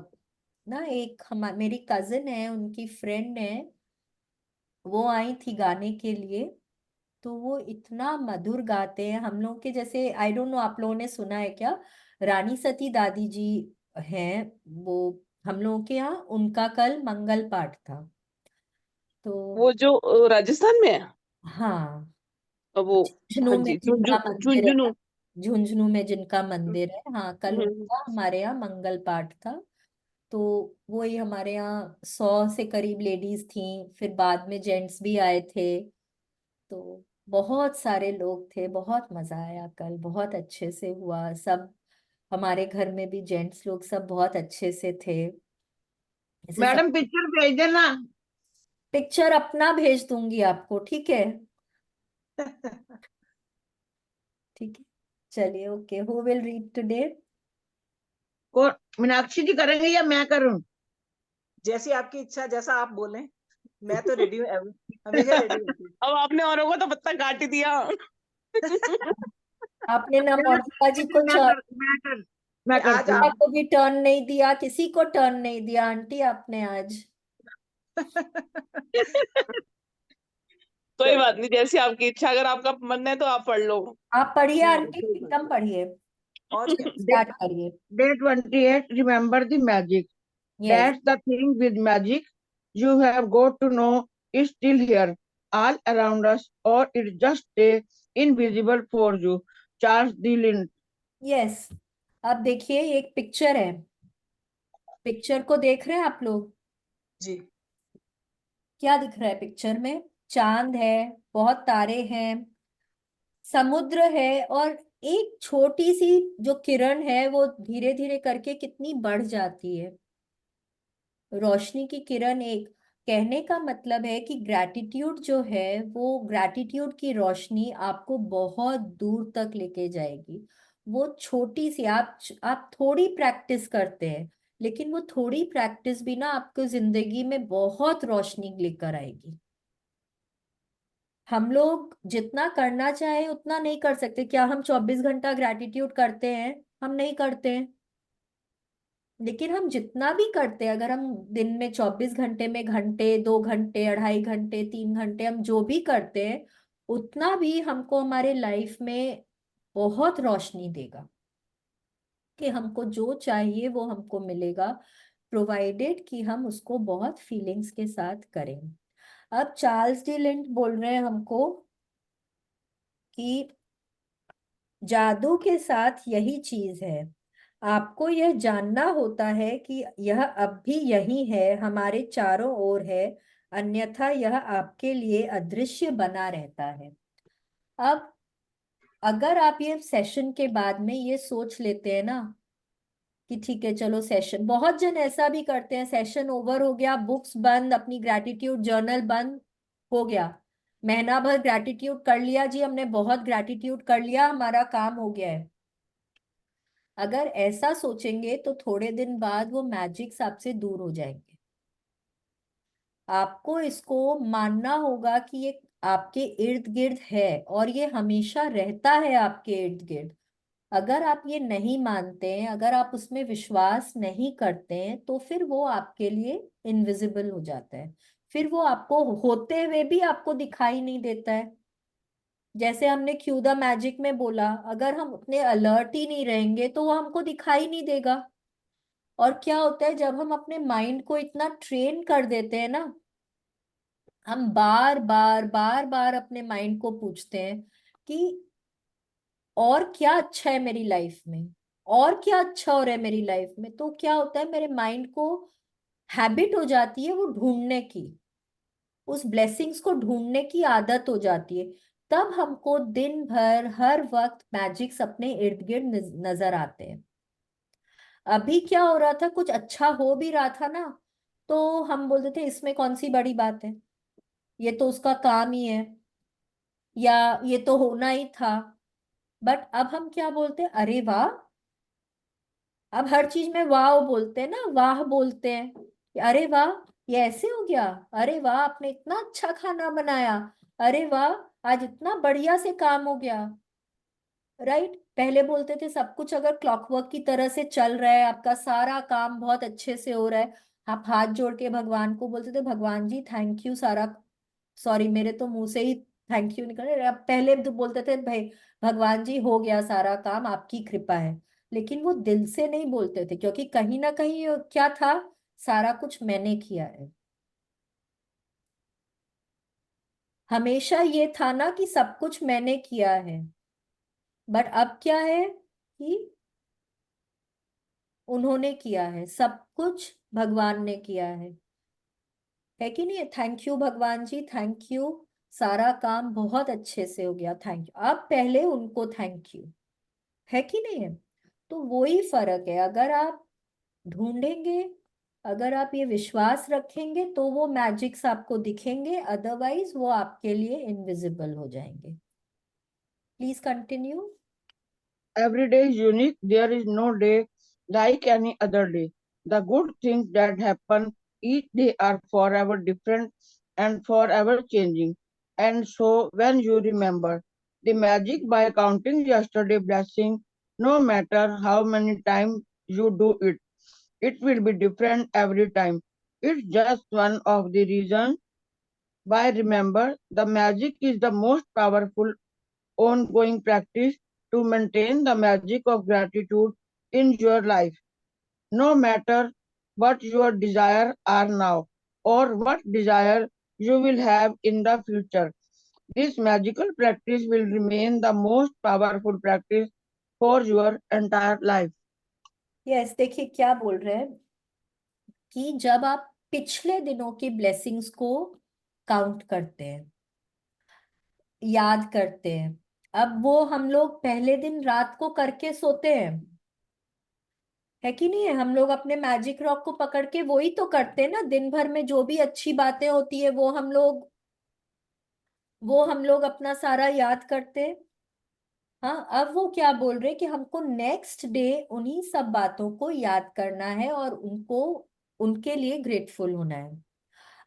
ना एक मेरी कजिन है, उनकी फ्रेंड है, वो आई थी गाने के लिए। तो वो इतना मधुर गाते हैं, हम लोग के जैसे। आई डोंट नो आप लोगों ने सुना है क्या, रानी सती दादी जी हैं वो, हम लोगों के यहाँ उनका कल मंगल पाठ था। तो वो जो राजस्थान में है। हाँ, वो। झुंझुनू हाँ में जी, जिनका मंदिर है झुंझुनू। ना, झुंझुनू में जिनका मंदिर है, हाँ, कल हम्म। उनका हमारे यहाँ मंगल पाठ था। तो वही हमारे यहाँ 100 से करीब लेडीज थी, फिर बाद में जेंट्स भी आए थे। तो बहुत सारे लोग थे, बहुत मजा आया कल, बहुत अच्छे से हुआ सब। हमारे घर में भी जेंट्स लोग सब बहुत अच्छे से थे, ऐसे सब। मैडम पिक्चर भेज देना। पिक्चर अपना भेज दूंगी आपको, ठीक है? ठीक है, चलिए, okay. Who will read today? को मीनाक्षी जी करेंगे या मैं करूं? जैसी आपकी इच्छा, जैसा आप बोलें। मैं तो रेडी हूँ, हमेशा रेडी होती हूँ। अब आपने औरों को तो पत्ता काट ही दिया। आपने ना चलो मोनिका जी ठीक है, को मैं आज करती हूँ। आप को भी टर्न नहीं दिया, किसी को टर्न नहीं दिया आंटी आपने आज। कोई बात नहीं, जैसी आपकी इच्छा, अगर आपका मन है तो आप पढ़ लो। आप पढ़िए आंटी, कोई बात एकदम पढ़िए, नहीं। और क्या। स्टार्ट करिए। Day 28, remember the magic. Yes, That's the thing with magic. You have got to know it's still here, all around us, or it just invisible for you. Charles D. Lind. Yes. अब देखिए, ये एक picture है, picture को देख रहे हैं आप लोग? जी। क्या दिख रहा है पिक्चर में? चांद है, बहुत तारे हैं, समुद्र है, और एक छोटी सी जो किरण है वो धीरे धीरे करके कितनी बढ़ जाती है, रोशनी की किरण एक। कहने का मतलब है कि ग्रैटिट्यूड जो है, वो ग्रैटिट्यूड की रोशनी आपको बहुत दूर तक लेके जाएगी। वो छोटी सी, आप थोड़ी प्रैक्टिस करते हैं, लेकिन वो थोड़ी प्रैक्टिस भी ना आपको जिंदगी में बहुत रोशनी लेकर आएगी। हम लोग जितना करना चाहे उतना नहीं कर सकते। क्या हम 24 घंटा ग्रैटिट्यूड करते हैं? हम नहीं करते हैं। लेकिन हम जितना भी करते हैं, अगर हम दिन में 24 घंटे में घंटे, 2 घंटे, 2.5 घंटे, 3 घंटे, हम जो भी करते हैं, उतना भी हमको हमारे लाइफ में बहुत रोशनी देगा कि हमको जो चाहिए वो हमको मिलेगा, प्रोवाइडेड कि हम उसको बहुत फीलिंग्स के साथ करें। अब चार्ल्स डी लिंड बोल रहे हैं हमको कि जादू के साथ यही चीज है, आपको यह जानना होता है कि यह अब भी यही है, हमारे चारों ओर है, अन्यथा यह आपके लिए अदृश्य बना रहता है। अब अगर आप ये सेशन के बाद में ये सोच लेते हैं ना कि ठीक है चलो सेशन, बहुत जन ऐसा भी करते हैं, सेशन ओवर हो गया, बुक्स बंद, अपनी ग्रैटिट्यूड जर्नल बंद हो गया, महीना भर ग्रैटिट्यूड कर लिया जी, हमने बहुत ग्रैटिट्यूड कर लिया, हमारा काम हो गया है। अगर ऐसा सोचेंगे तो थोड़े दिन बाद वो मैजिक्स आपसे दूर हो जाएंगे। आपको इसको मानना होगा कि ये आपके इर्द गिर्द है और ये हमेशा रहता है आपके इर्द गिर्द। अगर आप ये नहीं मानते हैं, अगर आप उसमें विश्वास नहीं करते हैं, तो फिर वो आपके लिए इनविजिबल हो जाता है, फिर वो आपको होते हुए भी आपको दिखाई नहीं देता है। जैसे हमने क्यू द मैजिक में बोला, अगर हम उतने अलर्ट ही नहीं रहेंगे तो वो हमको दिखाई नहीं देगा। और क्या होता है जब हम अपने माइंड को इतना ट्रेन कर देते हैं ना, हम बार बार बार बार अपने माइंड को पूछते हैं कि और क्या अच्छा है मेरी लाइफ में, और क्या अच्छा हो रहा है मेरी लाइफ में, तो क्या होता है मेरे माइंड को हैबिट हो जाती है वो ढूंढने की, उस ब्लेसिंग्स को ढूंढने की आदत हो जाती है। तब हमको दिन भर हर वक्त मैजिक्स अपने इर्द गिर्द नजर आते हैं। अभी क्या हो रहा था, कुछ अच्छा हो भी रहा था ना, तो हम बोलते थे इसमें कौन सी बड़ी बात है, ये तो उसका काम ही है, या ये तो होना ही था। बट अब हम क्या बोलते हैं, अरे वाह। अब हर चीज में वाह बोलते हैं ना, वाह बोलते हैं कि अरे वाह, ये ऐसे हो गया, अरे वाह आपने इतना अच्छा खाना बनाया, अरे वाह आज इतना बढ़िया से काम हो गया। राइट, पहले बोलते थे सब कुछ अगर क्लॉकवर्क की तरह से चल रहा है, आपका सारा काम बहुत अच्छे से हो रहा है, आप हाथ जोड़ के भगवान को बोलते थे भगवान जी थैंक यू सारा, सॉरी मेरे तो मुंह से ही थैंक यू निकल रहा है। अब पहले तो बोलते थे भाई भगवान जी हो गया सारा काम, आपकी कृपा है। लेकिन वो दिल से नहीं बोलते थे, क्योंकि कहीं ना कहीं क्या था, सारा कुछ मैंने किया है। हमेशा ये था ना कि सब कुछ मैंने किया है। बट अब क्या है कि उन्होंने किया है, सब कुछ भगवान ने किया है कि नहीं है? थैंक यू भगवान जी, थैंक यू, सारा काम बहुत अच्छे से हो गया, थैंक यू। अब पहले उनको थैंक यू, है कि नहीं है? तो वही फर्क है, अगर आप ढूंढेंगे, अगर आप ये विश्वास रखेंगे तो वो मैजिक्स आपको दिखेंगे, अदरवाइज वो आपके लिए इनविजिबल हो जाएंगे। Please continue. Every day is unique. There is no day like any other day. The good things that happen each day are forever different and forever changing. And so, when you remember the magic by counting yesterday blessing, no matter how many times you do it, it will be different every time. It's just one of the reasons why remember the magic is the most powerful ongoing practice to maintain the magic of gratitude in your life, no matter what your desires are now or what desire you will have in the future. This magical practice will remain the most powerful practice for your entire life. Yes, देखिए क्या बोल रहे हैं कि जब आप पिछले दिनों की ब्लेसिंग्स को काउंट करते हैं, याद करते हैं, अब वो हम लोग पहले दिन रात को करके सोते हैं, है कि नहीं है? हम लोग अपने मैजिक रॉक को पकड़ के वही तो करते हैं ना, दिन भर में जो भी अच्छी बातें होती है वो हम लोग अपना सारा याद करते हैं। हाँ, अब वो क्या बोल रहे हैं कि हमको नेक्स्ट डे उन्हीं सब बातों को याद करना है और उनको, उनके लिए ग्रेटफुल होना है।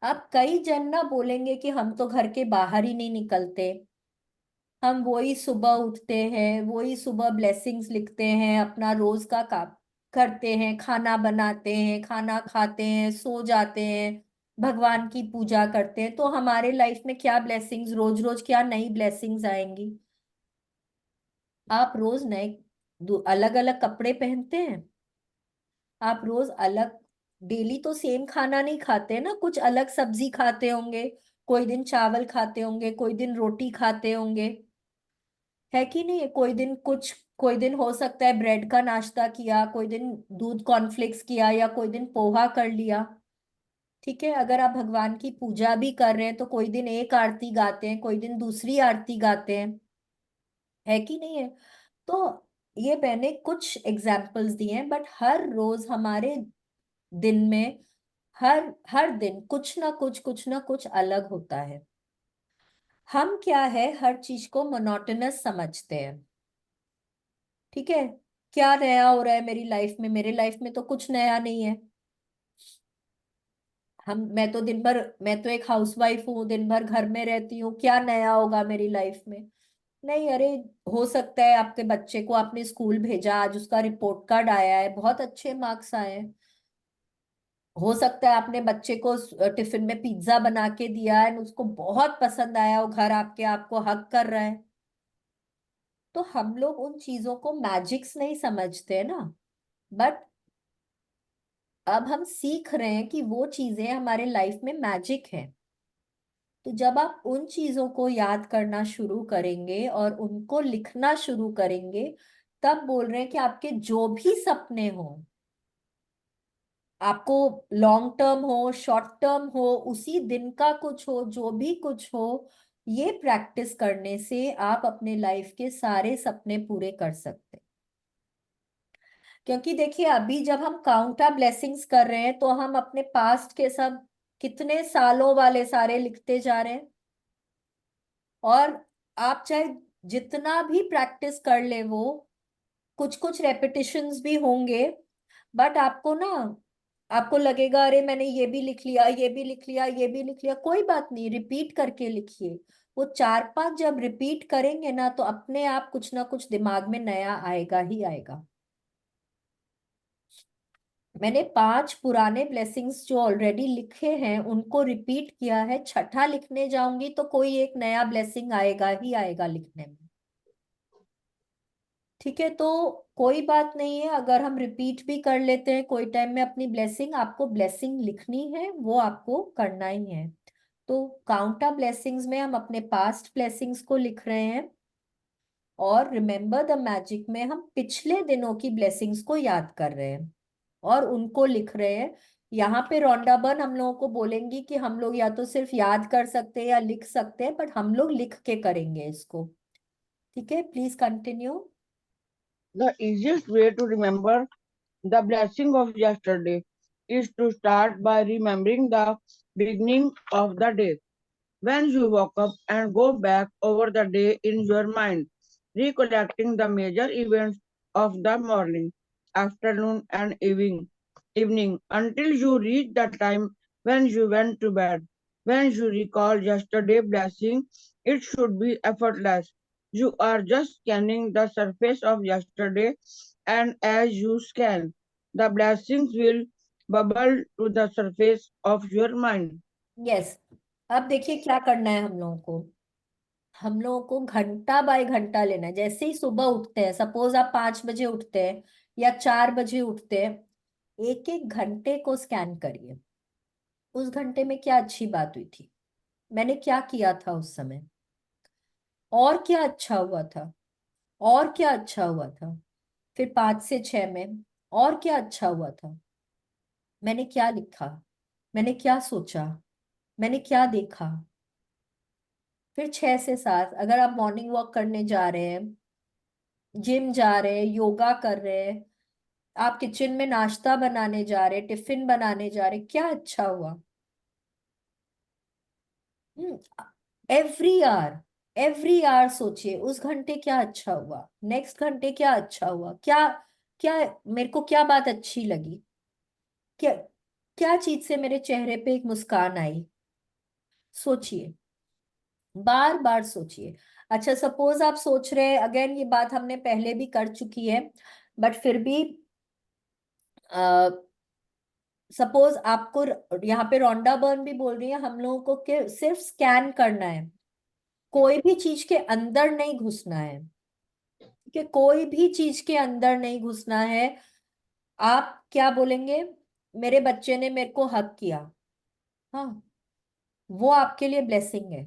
अब कई जन ना बोलेंगे कि हम तो घर के बाहर ही नहीं निकलते, हम वही सुबह उठते हैं, वही सुबह ब्लेसिंग्स लिखते हैं, अपना रोज का काम करते हैं, खाना बनाते हैं, खाना खाते हैं, सो जाते हैं, भगवान की पूजा करते हैं, तो हमारे लाइफ में क्या ब्लेसिंग्स, रोज रोज क्या नई ब्लेसिंग्स आएंगी? आप रोज नए अलग अलग कपड़े पहनते हैं, आप रोज अलग, डेली तो सेम खाना नहीं खाते ना, कुछ अलग सब्जी खाते होंगे, कोई दिन चावल खाते होंगे, कोई दिन रोटी खाते होंगे, है कि नहीं? कोई दिन कुछ, कोई दिन हो सकता है ब्रेड का नाश्ता किया, कोई दिन दूध कॉर्नफ्लेक्स किया, या कोई दिन पोहा कर लिया। ठीक है, अगर आप भगवान की पूजा भी कर रहे हैं तो कोई दिन एक आरती गाते हैं, कोई दिन दूसरी आरती गाते हैं, है कि नहीं है? तो ये मैंने कुछ एग्जाम्पल्स दिए हैं, बट हर रोज हमारे दिन में, हर हर दिन कुछ ना कुछ अलग होता है। हम क्या है, हर चीज को मोनोटोनस समझते हैं। ठीक है, क्या नया हो रहा है मेरी लाइफ में? मेरे लाइफ में तो कुछ नया नहीं है। मैं तो दिन भर, मैं तो एक हाउसवाइफ हूँ, दिन भर घर में रहती हूँ, क्या नया होगा मेरी लाइफ में? नहीं, अरे हो सकता है आपके बच्चे को आपने स्कूल भेजा, आज उसका रिपोर्ट कार्ड आया है, बहुत अच्छे मार्क्स आए हैं, हो सकता है आपने बच्चे को टिफिन में पिज्जा बना के दिया है, उसको बहुत पसंद आया, वो घर आपके आपको हक कर रहा है। तो हम लोग उन चीजों को मैजिक्स नहीं समझते ना, बट अब हम सीख रहे हैं कि वो चीजें हमारे लाइफ में मैजिक है। तो जब आप उन चीजों को याद करना शुरू करेंगे और उनको लिखना शुरू करेंगे, तब बोल रहे हैं कि आपके जो भी सपने हो, आपको लॉन्ग टर्म हो, शॉर्ट टर्म हो, उसी दिन का कुछ हो, जो भी कुछ हो, ये प्रैक्टिस करने से आप अपने लाइफ के सारे सपने पूरे कर सकते हैं। क्योंकि देखिए, अभी जब हम काउंट आवर ब्लेसिंग्स कर रहे हैं तो हम अपने पास्ट के सब कितने सालों वाले सारे लिखते जा रहे हैं। और आप चाहे जितना भी प्रैक्टिस कर ले, वो कुछ कुछ रेपिटेशंस भी होंगे, बट आपको ना, आपको लगेगा अरे मैंने ये भी लिख लिया, ये भी लिख लिया, ये भी लिख लिया, कोई बात नहीं, रिपीट करके लिखिए। वो 4-5 जब रिपीट करेंगे ना, तो अपने आप कुछ ना कुछ दिमाग में नया आएगा ही आएगा। मैंने 5 पुराने ब्लेसिंग्स जो ऑलरेडी लिखे हैं उनको रिपीट किया है, छठा लिखने जाऊंगी तो कोई एक नया ब्लेसिंग आएगा ही आएगा लिखने में। ठीक है, तो कोई बात नहीं है अगर हम रिपीट भी कर लेते हैं कोई टाइम में अपनी ब्लेसिंग, आपको ब्लेसिंग लिखनी है, वो आपको करना ही है। तो काउंट ब्लेसिंग्स में हम अपने पास्ट ब्लेसिंग्स को लिख रहे हैं, और रिमेंबर द मैजिक में हम पिछले दिनों की ब्लेसिंग्स को याद कर रहे हैं और उनको लिख रहे हैं। यहाँ पे रोंडा बर्न हम लोगों को बोलेंगी कि हम लोग या तो सिर्फ याद कर सकते हैं या लिख सकते हैं, बट हम लोग लिख के करेंगे इसको। ठीक है, please continue. The easiest way to remember the blessing of yesterday is to start by remembering the beginning of the day. When you woke up and go back over the day in your mind, recollecting the major events of the morning, afternoon, and evening until you reach the time when you went to bed. When you recall yesterday's blessing, it should be effortless. You are just scanning the surface of yesterday, and as you scan, the blessings will bubble to the surface of your mind. Yes, अब देखिए क्या करना है हम लोगों को। हम लोगों को घंटा बाय घंटा लेना है। जैसे ही सुबह उठते हैं, सपोज आप 5 बजे उठते हैं या 4 बजे उठते हैं, एक एक घंटे को स्कैन करिए। उस घंटे में क्या अच्छी बात हुई थी, मैंने क्या किया था उस समय, और क्या अच्छा हुआ था, और क्या अच्छा हुआ था। फिर 5 से 6 में और क्या अच्छा हुआ था, मैंने क्या लिखा, मैंने क्या सोचा, मैंने क्या देखा। फिर 6 से 7, अगर आप मॉर्निंग वॉक करने जा रहे हैं, जिम जा रहे हैं, योगा कर रहे हैं, आप किचन में नाश्ता बनाने जा रहे हैं, टिफिन बनाने जा रहे हैं, क्या अच्छा हुआ। एवरी आवर सोचिए उस घंटे क्या अच्छा हुआ, नेक्स्ट घंटे क्या अच्छा हुआ, क्या क्या मेरे को क्या बात अच्छी लगी, क्या। क्या चीज से मेरे चेहरे पे एक मुस्कान आई? सोचिए, बार बार सोचिए। अच्छा, सपोज आप सोच रहे हैं, अगेन ये बात हमने पहले भी कर चुकी है, बट फिर भी सपोज आपको यहाँ पे रोंडा बर्न भी बोल रही है हम लोगों को कि सिर्फ स्कैन करना है, कोई भी चीज के अंदर नहीं घुसना है, कि कोई भी चीज के अंदर नहीं घुसना है। आप क्या बोलेंगे? मेरे बच्चे ने मेरे को हक किया, हाँ, वो आपके लिए ब्लेसिंग है।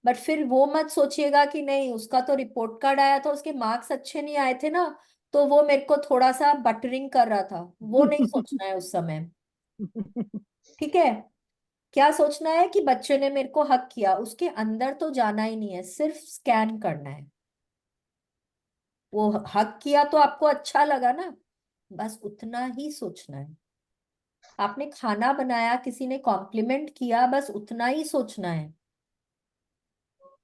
बट फिर वो मत सोचिएगा कि नहीं, उसका तो रिपोर्ट कार्ड आया था, उसके मार्क्स अच्छे नहीं आए थे ना, तो वो मेरे को थोड़ा सा बटरिंग कर रहा था। वो नहीं सोचना है उस समय, ठीक है? क्या सोचना है कि बच्चे ने मेरे को हक किया, उसके अंदर तो जाना ही नहीं है, सिर्फ स्कैन करना है। वो हक किया तो आपको अच्छा लगा ना, बस उतना ही सोचना है। आपने खाना बनाया, किसी ने कॉम्प्लीमेंट किया, बस उतना ही सोचना है।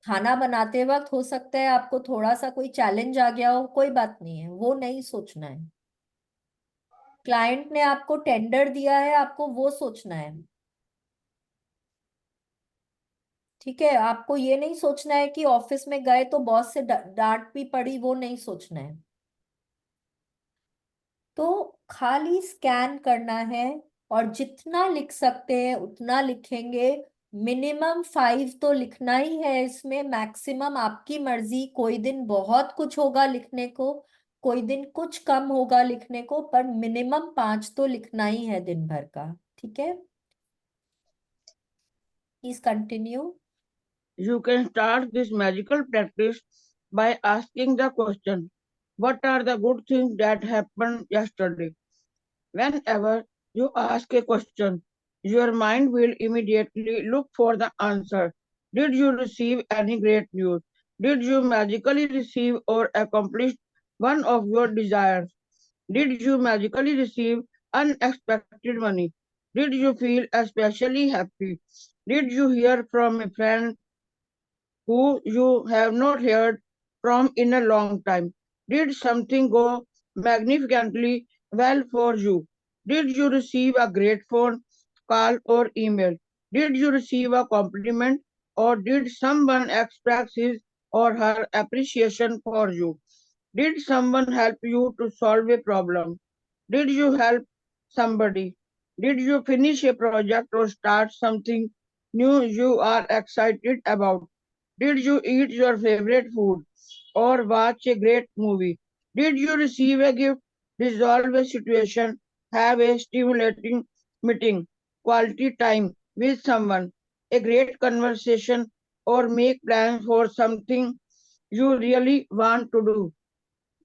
खाना बनाते वक्त हो सकता है आपको थोड़ा सा कोई चैलेंज आ गया हो, कोई बात नहीं है, वो नहीं सोचना है। क्लाइंट ने आपको टेंडर दिया है, आपको वो सोचना है, ठीक है? आपको ये नहीं सोचना है कि ऑफिस में गए तो बॉस से डांट भी पड़ी, वो नहीं सोचना है। तो खाली स्कैन करना है, और जितना लिख सकते हैं उतना लिखेंगे। मिनिमम 5 तो लिखना ही है इसमें, मैक्सिमम आपकी मर्जी। कोई दिन बहुत कुछ होगा लिखने को, कोई दिन कुछ कम होगा लिखने को, पर मिनिमम 5 तो लिखना ही है दिन भर का, ठीक है? Please continue. You can start this magical practice by asking the question, what are the good things that happened yesterday? Whenever you ask a question, your mind will immediately look for the answer. Did you receive any great news? Did you magically receive or accomplish one of your desires? Did you magically receive unexpected money? Did you feel especially happy? Did you hear from a friend who you have not heard from in a long time? Did something go magnificently well for you? Did you receive a great phone call or email? Did you receive a compliment, or did someone express his or her appreciation for you? Did someone help you to solve a problem? Did you help somebody? Did you finish a project or start something new you are excited about? Did you eat your favorite food or watch a great movie? Did you receive a gift, resolve a situation, have a stimulating meeting, quality time with someone, a great conversation, or make plans for something you really want to do?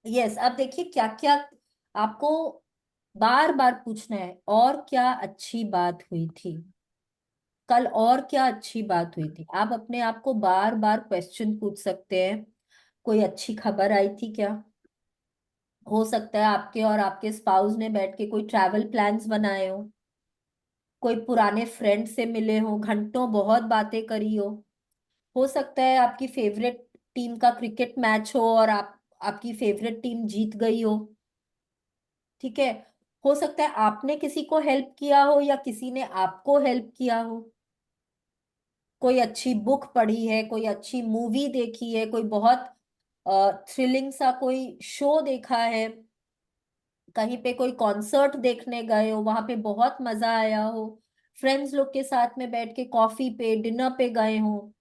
Yes, अब देखिए क्या क्या आपको बार बार पूछना है। और क्या अच्छी बात हुई थी कल, और क्या अच्छी बात हुई थी? आप अपने आप को बार बार क्वेश्चन पूछ सकते हैं। कोई अच्छी खबर आई थी क्या? हो सकता है आपके और आपके स्पाउस ने बैठ के कोई ट्रैवल प्लान्स बनाए हो, कोई पुराने फ्रेंड से मिले हो, घंटों बहुत बातें करी हो सकता है आपकी फेवरेट टीम का क्रिकेट मैच हो और आपकी फेवरेट टीम जीत गई हो, ठीक है? हो सकता है आपने किसी को हेल्प किया हो या किसी ने आपको हेल्प किया हो, कोई अच्छी बुक पढ़ी है, कोई अच्छी मूवी देखी है, कोई बहुत थ्रिलिंग सा कोई शो देखा है, कहीं पे कोई कॉन्सर्ट देखने गए हो, वहां पे बहुत मजा आया हो, फ्रेंड्स लोग के साथ में बैठ के कॉफी पे डिनर पे गए हो,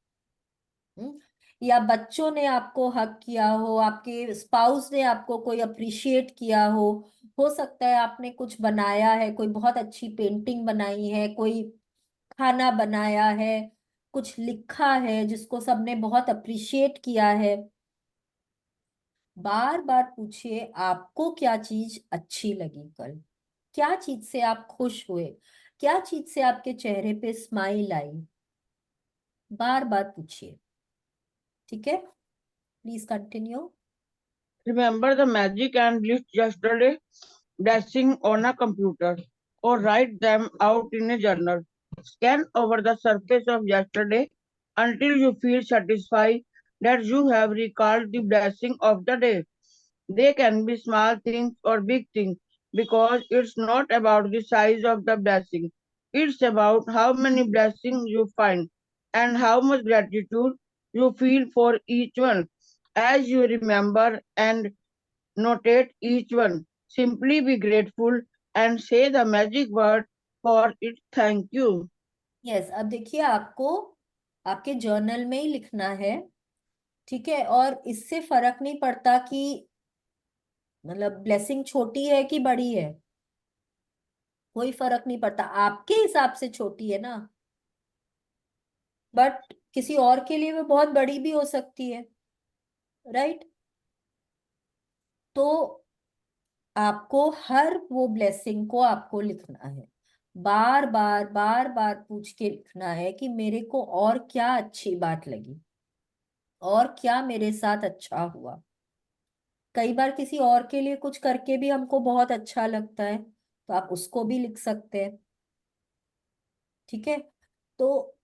हम्म? या बच्चों ने आपको हक किया हो, आपके स्पाउस ने आपको कोई अप्रिशिएट किया हो सकता है आपने कुछ बनाया है, कोई बहुत अच्छी पेंटिंग बनाई है, कोई खाना बनाया है, कुछ लिखा है जिसको सबने बहुत अप्रिशिएट किया है। बार बार पूछिए आपको क्या चीज अच्छी लगी कल, क्या चीज से आप खुश हुए, क्या चीज से आपके चेहरे पे स्माइल आई। बार बार पूछिए, ठीक है? Please continue. Remember the magic and list yesterday, dashing on a computer, or write them out in a journal. Scan over the surface of yesterday until you feel satisfied that you have recalled the blessing of the day. They can be small things or big things because it's not about the size of the blessing, It's about how many blessings you find and how much gratitude you feel for each one. As you remember and notate each one, simply be grateful and say the magic word for it. Thank you. Yes, अब देखिए आपको आपके journal में ही लिखना है, ठीक है। और इससे फर्क नहीं पड़ता कि मतलब ब्लेसिंग छोटी है कि बड़ी है, कोई फर्क नहीं पड़ता, आपके हिसाब से छोटी है ना, बट किसी और के लिए वो बहुत बड़ी भी हो सकती है, राइट। तो आपको हर वो ब्लेसिंग को आपको लिखना है, बार बार बार बार पूछ के लिखना है कि मेरे को और क्या अच्छी बात लगी और क्या मेरे साथ अच्छा हुआ। कई बार किसी और के लिए कुछ करके भी हमको बहुत अच्छा लगता है, तो आप उसको भी लिख सकते हैं, ठीक है। तो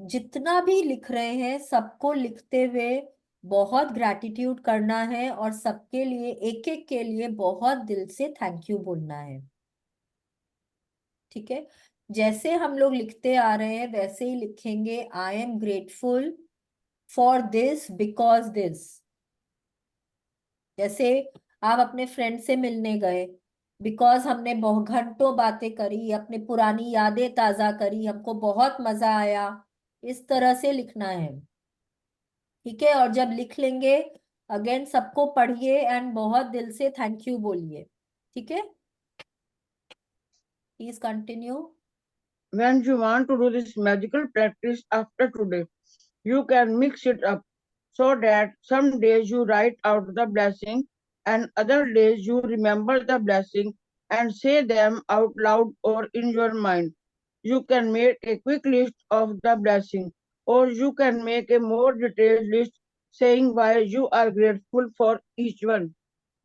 जितना भी लिख रहे हैं सबको लिखते हुए बहुत ग्रैटिट्यूड करना है और सबके लिए एक एक के लिए बहुत दिल से थैंक यू बोलना है, ठीक है। जैसे हम लोग लिखते आ रहे हैं वैसे ही लिखेंगे, I am grateful for this because this. जैसे आप अपने फ्रेंड से मिलने गए, बिकॉज हमने बहुत घंटों बातें करी, अपनी पुरानी यादें ताजा करी, हमको बहुत मजा आया, इस तरह से लिखना है, ठीक है। और जब लिख लेंगे अगेन सबको पढ़िए एंड बहुत दिल से थैंक यू बोलिए, ठीक है। Please continue. When you want to do this magical practice after today, you can mix it up so that some days you write out the blessing and other days you remember the blessing and say them out loud or in your mind. You can make a quick list of the blessing or you can make a more detailed list saying why you are grateful for each one.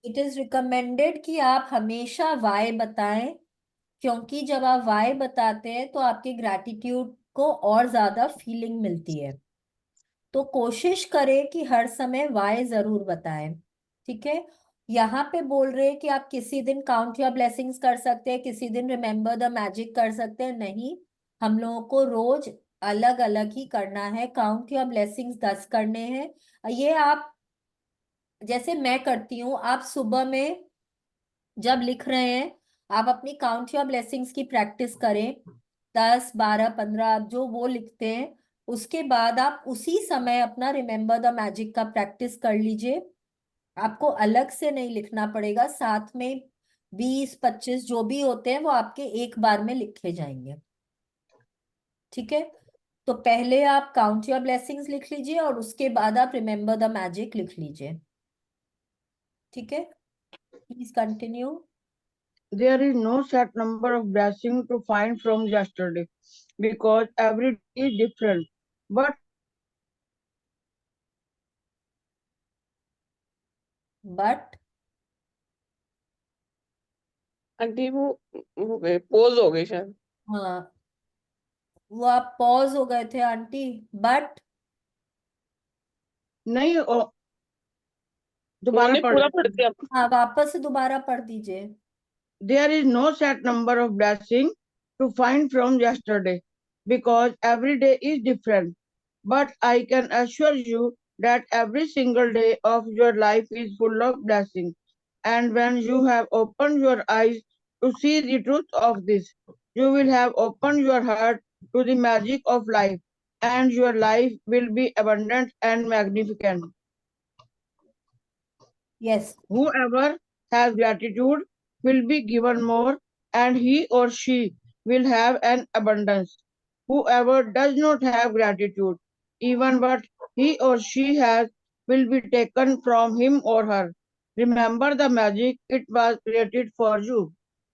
It is recommended कि आप हमेशा Y बताएं, क्योंकि जब आप Y बताते हैं तो आपके ग्रैटिट्यूड को और ज्यादा फीलिंग मिलती है। तो कोशिश करें कि हर समय वाई जरूर बताएं, ठीक है। यहाँ पे बोल रहे हैं कि आप किसी दिन काउंट योर ब्लेसिंग्स कर सकते हैं, किसी दिन रिमेम्बर द मैजिक कर सकते हैं, नहीं, हम लोगों को रोज अलग अलग ही करना है। काउंट योर ब्लेसिंग्स 10 करने हैं, ये आप जैसे मैं करती हूँ, आप सुबह में जब लिख रहे हैं आप अपनी काउंट योर ब्लेसिंग्स की प्रैक्टिस करें, 10 12 15 आप जो वो लिखते हैं, उसके बाद आप उसी समय अपना रिमेम्बर द मैजिक का प्रैक्टिस कर लीजिए। आपको अलग से नहीं लिखना पड़ेगा, साथ में 20 25 जो भी होते हैं वो आपके एक बार में लिखे जाएंगे, ठीक है। तो पहले आप काउंट योर ब्लेसिंग्स लिख लीजिए और उसके बाद आप रिमेम्बर द मैजिक लिख लीजिए, ठीक है। Please continue. There is no set number of blessings to find from yesterday because every day is different. But but aunty वो हो गए, पोज हो गई शायद। हाँ, वो आप पॉज हो गए थे आंटी, बट नहीं दोबारा उन्होंने पढ़ पूरा लेती पढ़ हूँ। दिया। हाँ वापस से दोबारा पढ़ दीजिए। There is no set number of blessings to find from yesterday because every day is different. But I can assure you that every single day of your life is full of blessings. And when you have opened your eyes to see the truth of this, you will have opened your heart to the magic of life, and your life will be abundant and magnificent. Yes, Whoever has gratitude will be given more, and he or she will have an abundance. Whoever does not have gratitude, even what he or she has, will be taken from him or her. Remember the magic, it was created for you.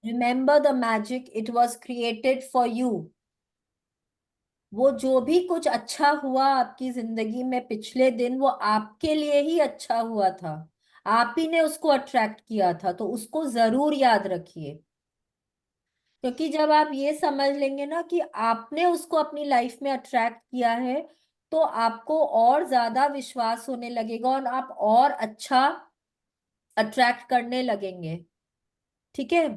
Remember the magic, it was created for you. वो जो भी कुछ अच्छा हुआ आपकी जिंदगी में पिछले दिन, वो आपके लिए ही अच्छा हुआ था, आप ही ने उसको अट्रैक्ट किया था, तो उसको जरूर याद रखिए। क्योंकि जब आप ये समझ लेंगे ना कि आपने उसको अपनी लाइफ में अट्रैक्ट किया है, तो आपको और ज्यादा विश्वास होने लगेगा और आप और अच्छा अट्रैक्ट करने लगेंगे, ठीक है।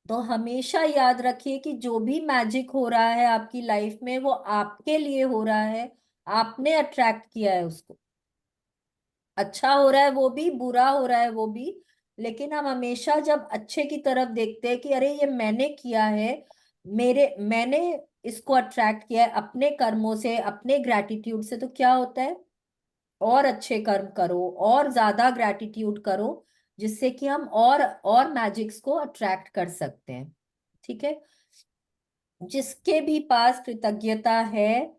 तो हमेशा याद रखिए कि जो भी मैजिक हो रहा है आपकी लाइफ में वो आपके लिए हो रहा है, आपने अट्रैक्ट किया है उसको। अच्छा हो रहा है वो भी, बुरा हो रहा है वो भी, लेकिन हम हमेशा जब अच्छे की तरफ देखते हैं कि अरे ये मैंने किया है, मैंने इसको अट्रैक्ट किया है अपने कर्मों से, अपने ग्रैटिट्यूड से, तो क्या होता है, और अच्छे कर्म करो और ज्यादा ग्रैटिट्यूड करो, जिससे कि हम और मैजिक्स को अट्रैक्ट कर सकते हैं। ठीक है। जिसके भी पास कृतज्ञता है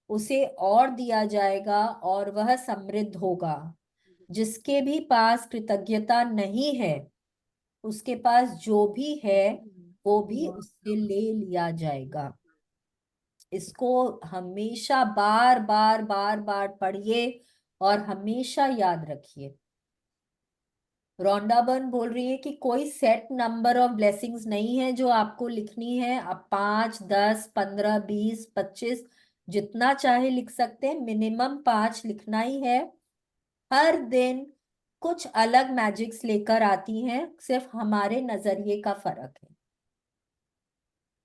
उसे और दिया जाएगा और वह समृद्ध होगा। जिसके भी पास कृतज्ञता नहीं है उसके पास जो भी है वो भी उससे ले लिया जाएगा। इसको हमेशा बार बार बार बार पढ़िए और हमेशा याद रखिए। रोंडा बर्न बोल रही है कि कोई सेट नंबर ऑफ ब्लेसिंग्स नहीं है जो आपको लिखनी है। आप 5, 10, 15, 20, 25 जितना चाहे लिख सकते हैं, मिनिमम 5 लिखना ही है। हर दिन कुछ अलग मैजिक्स लेकर आती हैं, सिर्फ हमारे नजरिए का फर्क है।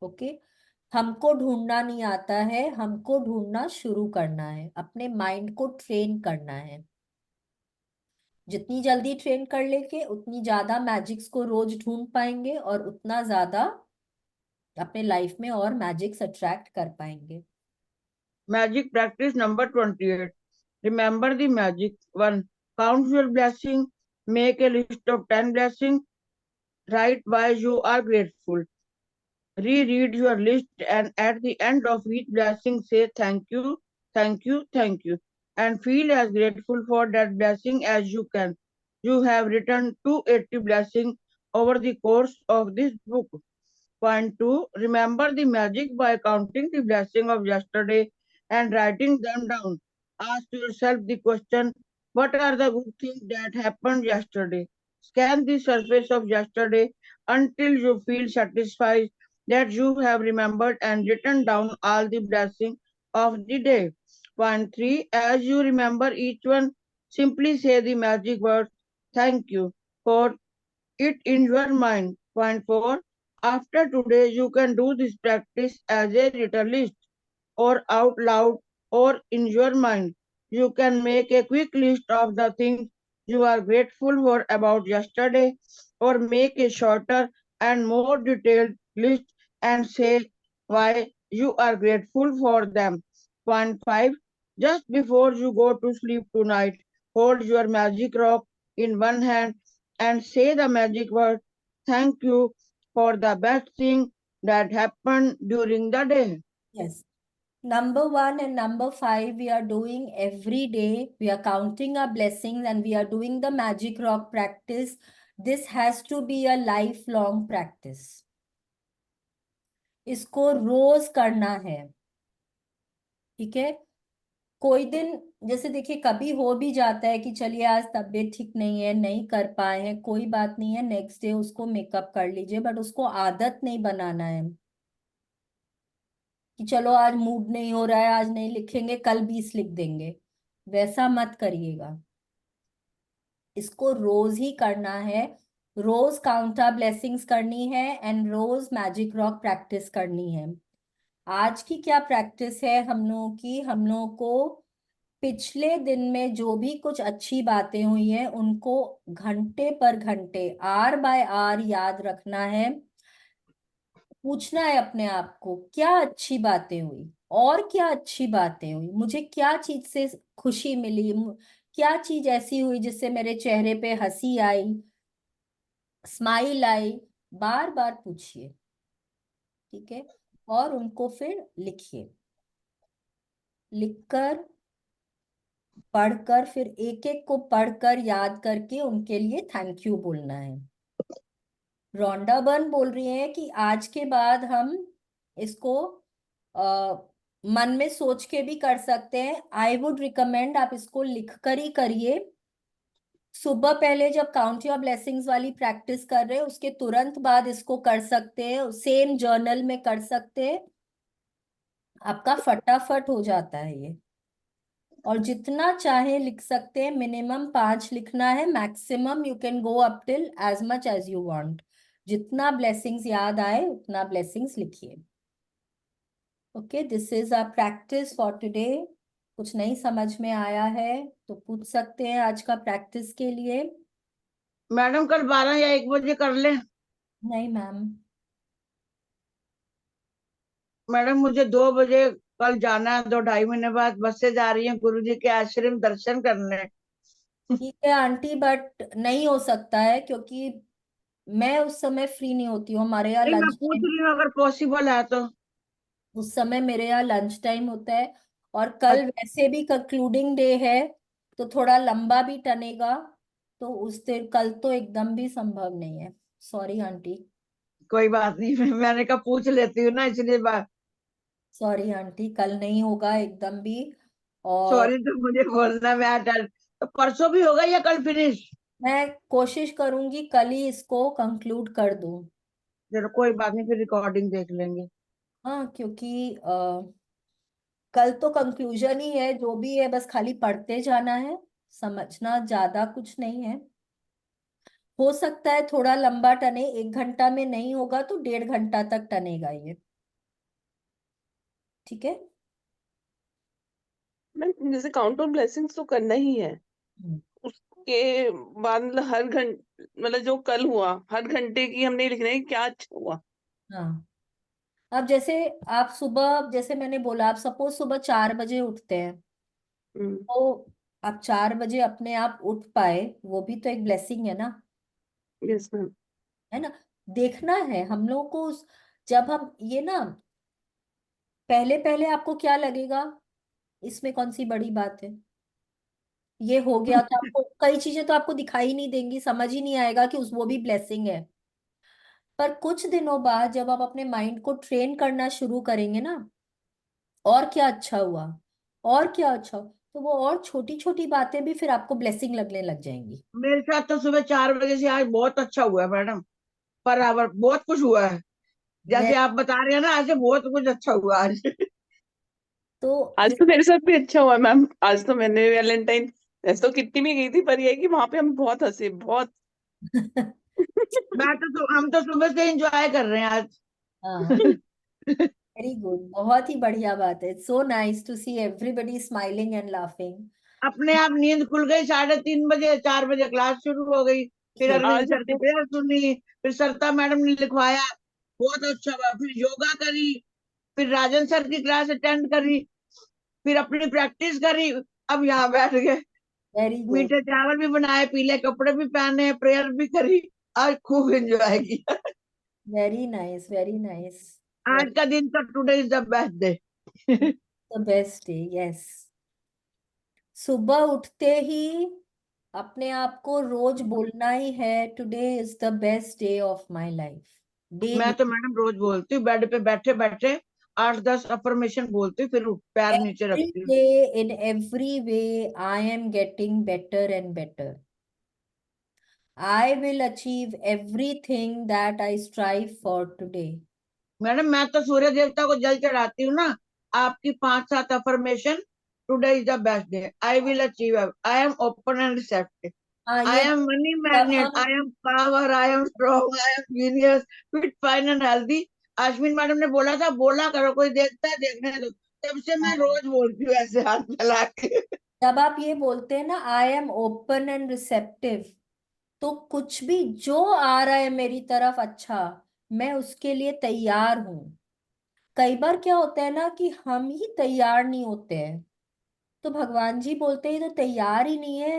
ओके। हमको ढूंढना नहीं आता है, हमको ढूंढना शुरू करना है, अपने माइंड को ट्रेन करना है। जितनी जल्दी ट्रेन कर लेंगे उतनी ज्यादा मैजिक्स को रोज ढूंढ पाएंगे और उतना ज्यादा अपने लाइफ में और मैजिक्स अट्रैक्ट कर पाएंगे। Magic practice number 28. Remember the magic. 1. Count your blessing. Make a list of 10 blessings. Write why you are grateful. Reread your list and at the end of each blessing say thank you, thank you, thank you, and feel as grateful for that blessing as you can. You have written 280 blessings over the course of this book. Point 2. Remember the magic by counting the blessing of yesterday and writing them down. Ask yourself the question, what are the good things that happened yesterday? Scan the surface of yesterday until you feel satisfied that you have remembered and written down all the blessings of the day. Point 3. As you remember each one, simply say the magic word thank you for it in your mind. Point 4. After today, you can do this practice as a written list or out loud or in your mind. You can make a quick list of the things you are grateful for about yesterday or make a shorter and more detailed list and say why you are grateful for them. Point 5. Just before you go to sleep tonight, hold your magic rock in one hand and say the magic word thank you for the best thing that happened during the day. Yes. Number 1 and number 5 we are doing every day. We are counting our blessings and we are doing the magic rock practice. This has to be a lifelong practice. इसको रोज करना है। ठीक है। कोई दिन जैसे देखिए कभी हो भी जाता है कि चलिए आज तबीयत ठीक नहीं है, नहीं कर पाए हैं, कोई बात नहीं है, नेक्स्ट डे उसको मेकअप कर लीजिए, बट उसको आदत नहीं बनाना है कि चलो आज मूड नहीं हो रहा है, आज नहीं लिखेंगे, कल 20 लिख देंगे। वैसा मत करिएगा। इसको रोज ही करना है। रोज काउंटर ब्लेसिंग्स करनी है एंड रोज मैजिक रॉक प्रैक्टिस करनी है। आज की क्या प्रैक्टिस है हम लोगों की, हम लोगों को पिछले दिन में जो भी कुछ अच्छी बातें हुई हैं उनको घंटे पर घंटे, आर बाय आर याद रखना है। पूछना है अपने आप को क्या अच्छी बातें हुई और क्या अच्छी बातें हुई, मुझे क्या चीज से खुशी मिली, क्या चीज ऐसी हुई जिससे मेरे चेहरे पे हंसी आई, स्माइल आई। बार बार पूछिए। ठीक है। और उनको फिर लिखिए। लिखकर, पढ़कर, फिर एक एक को पढ़कर याद करके उनके लिए थैंक यू बोलना है। रोंडा बर्न बोल रही है कि आज के बाद हम इसको मन में सोच के भी कर सकते हैं। आई वुड रिकमेंड आप इसको लिख कर ही करिए। सुबह पहले जब काउंट योर ब्लेसिंग्स वाली प्रैक्टिस कर रहे हैं उसके तुरंत बाद इसको कर सकते हैं, सेम जर्नल में कर सकते हैं, आपका फटाफट हो जाता है ये। और जितना चाहे लिख सकते हैं, मिनिमम 5 लिखना है, maximum you can go up till as much as you want. जितना ब्लेसिंग्स याद आए उतना ब्लेसिंग्स लिखिए। Okay, this is our practice for today. कुछ नहीं समझ में आया है तो पूछ सकते हैं आज का प्रैक्टिस के लिए। मैडम कल 12 या 1 बजे कर लें? नहीं मैम। मैडम मुझे 2 बजे कल जाना है, 2-2.5 महीने बाद बसें जा रही हैं गुरु जी के आश्रम दर्शन करने। ठीक है आंटी, बट नहीं हो सकता है क्योंकि मैं उस समय फ्री नहीं होती हूँ। हमारे यहाँ नहीं, मैं लंच पूछ टाइम, रही हूँ अगर पॉसिबल है तो। उस समय मेरे यहाँ लंच टाइम होता है, और कल वैसे भी कंक्लूडिंग डे है तो थोड़ा लंबा भी टनेगा। तो उस दिन कल तो एकदम भी संभव नहीं है। Sorry aunty. कोई बात नहीं, मैंने कहा पूछ लेती हूँ ना, इसलिए बात। सॉरी आंटी, कल नहीं होगा एकदम भी। और सॉरी तो मुझे बोलना, मैं तो परसों भी होगा या कल फिनिश? मैं कोशिश करूंगी कल ही इसको कंक्लूड कर दूं। चलो कोई बात नहीं, फिर रिकॉर्डिंग देख लेंगे। हाँ, क्योंकि कल तो कंक्लूजन ही है, जो भी है बस खाली पढ़ते जाना है, समझना ज्यादा कुछ नहीं है। हो सकता है थोड़ा लंबा टने, 1 घंटा में नहीं होगा तो 1.5 घंटा तक टनेगा ये। ठीक है। मैम जैसे काउंट ऑन ब्लेसिंग्स तो करना ही है, हम्म, उसके बाद मतलब हर घंटे, मतलब जो कल हुआ हर घंटे की हमने लिखना है कि क्या अच्छा हुआ। हाँ। अब जैसे आप सुबह, जैसे मैंने बोला, आप सपोज सुबह 4 बजे उठते हैं, हम्म। तो आप 4 बजे अपने आप उठ पाए, वो भी तो एक ब्लेसिंग है ना। Yes ma'am. है ना। देखना है हम लोग को जब हम ये ना, पहले पहले आपको क्या लगेगा, इसमें कौन सी बड़ी बात है, ये हो गया तो आपको कई चीजें तो आपको दिखाई नहीं देंगी, समझ ही नहीं आएगा कि उस वो भी ब्लेसिंग है। पर कुछ दिनों बाद जब आप अपने माइंड को ट्रेन करना शुरू करेंगे ना, और क्या अच्छा हुआ, और क्या अच्छा हुआ, तो वो और छोटी छोटी बातें भी फिर आपको ब्लेसिंग लगने लग जाएंगी। मेरे साथ तो सुबह 4 बजे से आज बहुत अच्छा हुआ है मैडम, बराबर बहुत कुछ हुआ है। वे- जैसे आप बता रहे हैं ना, ऐसे बहुत कुछ अच्छा हुआ आज। तो आज तो मेरे साथ भी अच्छा हुआ मैम। आज तो मैंने वैलेंटाइन, वैसे तो कितनी भी गई थी, पर ये है कि वहां पे हम बहुत हंसे, बहुत। हम तो सुबह से एंजॉय कर रहे हैं आज। हाँ, वेरी गुड, बहुत ही बढ़िया बात है। So nice to see everybody smiling and laughing. अपने आप नींद खुल गई, 3:30 बजे 4 बजे क्लास शुरू हो गई। फिर अरविंद आज सर की हमने प्रेयर सुनी, फिर सरिता मैडम ने लिखवाया, बहुत अच्छा हुआ। फिर योगा करी, फिर राजन सर की क्लास अटेंड करी, फिर अपनी प्रैक्टिस करी। अब यहाँ बैठ गए, वेरी गुड। मीठे चावल भी बनाए, पीले कपड़े भी पहने, प्रेयर भी करी। आज खूब एंजॉय किया। Very nice, very nice. आज का दिन तो today is the best day. The best day, yes. सुबह उठते ही अपने आप को रोज बोलना ही है, today is the best day of my life, मैं डेली। तो मैडम रोज बोलती हूँ, बेड पे बैठे बैठे 8-10 अफर्मेशन बोलती हूँ, फिर पैर नीचे Every रखती हूँ। day, in every way, I am getting better and better. I will achieve everything that I strive for today. Madam मैं तो सूर्य देवता को जल चढ़ाती हूँ ना, आपकी 5-7 affirmation. Today is the best day, I will achieve, I am open and receptive, हाँ, आई ये एम मनी जब मैग्नेट, हम I am power, I am strong, I am genius, fit fine and healthy. Ashwin madam ने बोला था बोला करो, कोई देखता है देखने दो। तब से मैं हाँ, रोज बोलती हूँ ऐसे हाथ फैला के। जब आप ये बोलते हैं ना, I am open and receptive, तो कुछ भी जो आ रहा है मेरी तरफ अच्छा, मैं उसके लिए तैयार हूं। कई बार क्या होता है ना कि हम ही तैयार नहीं होते हैं, तो भगवान जी बोलते हैं, "ये तो तैयार ही नहीं है,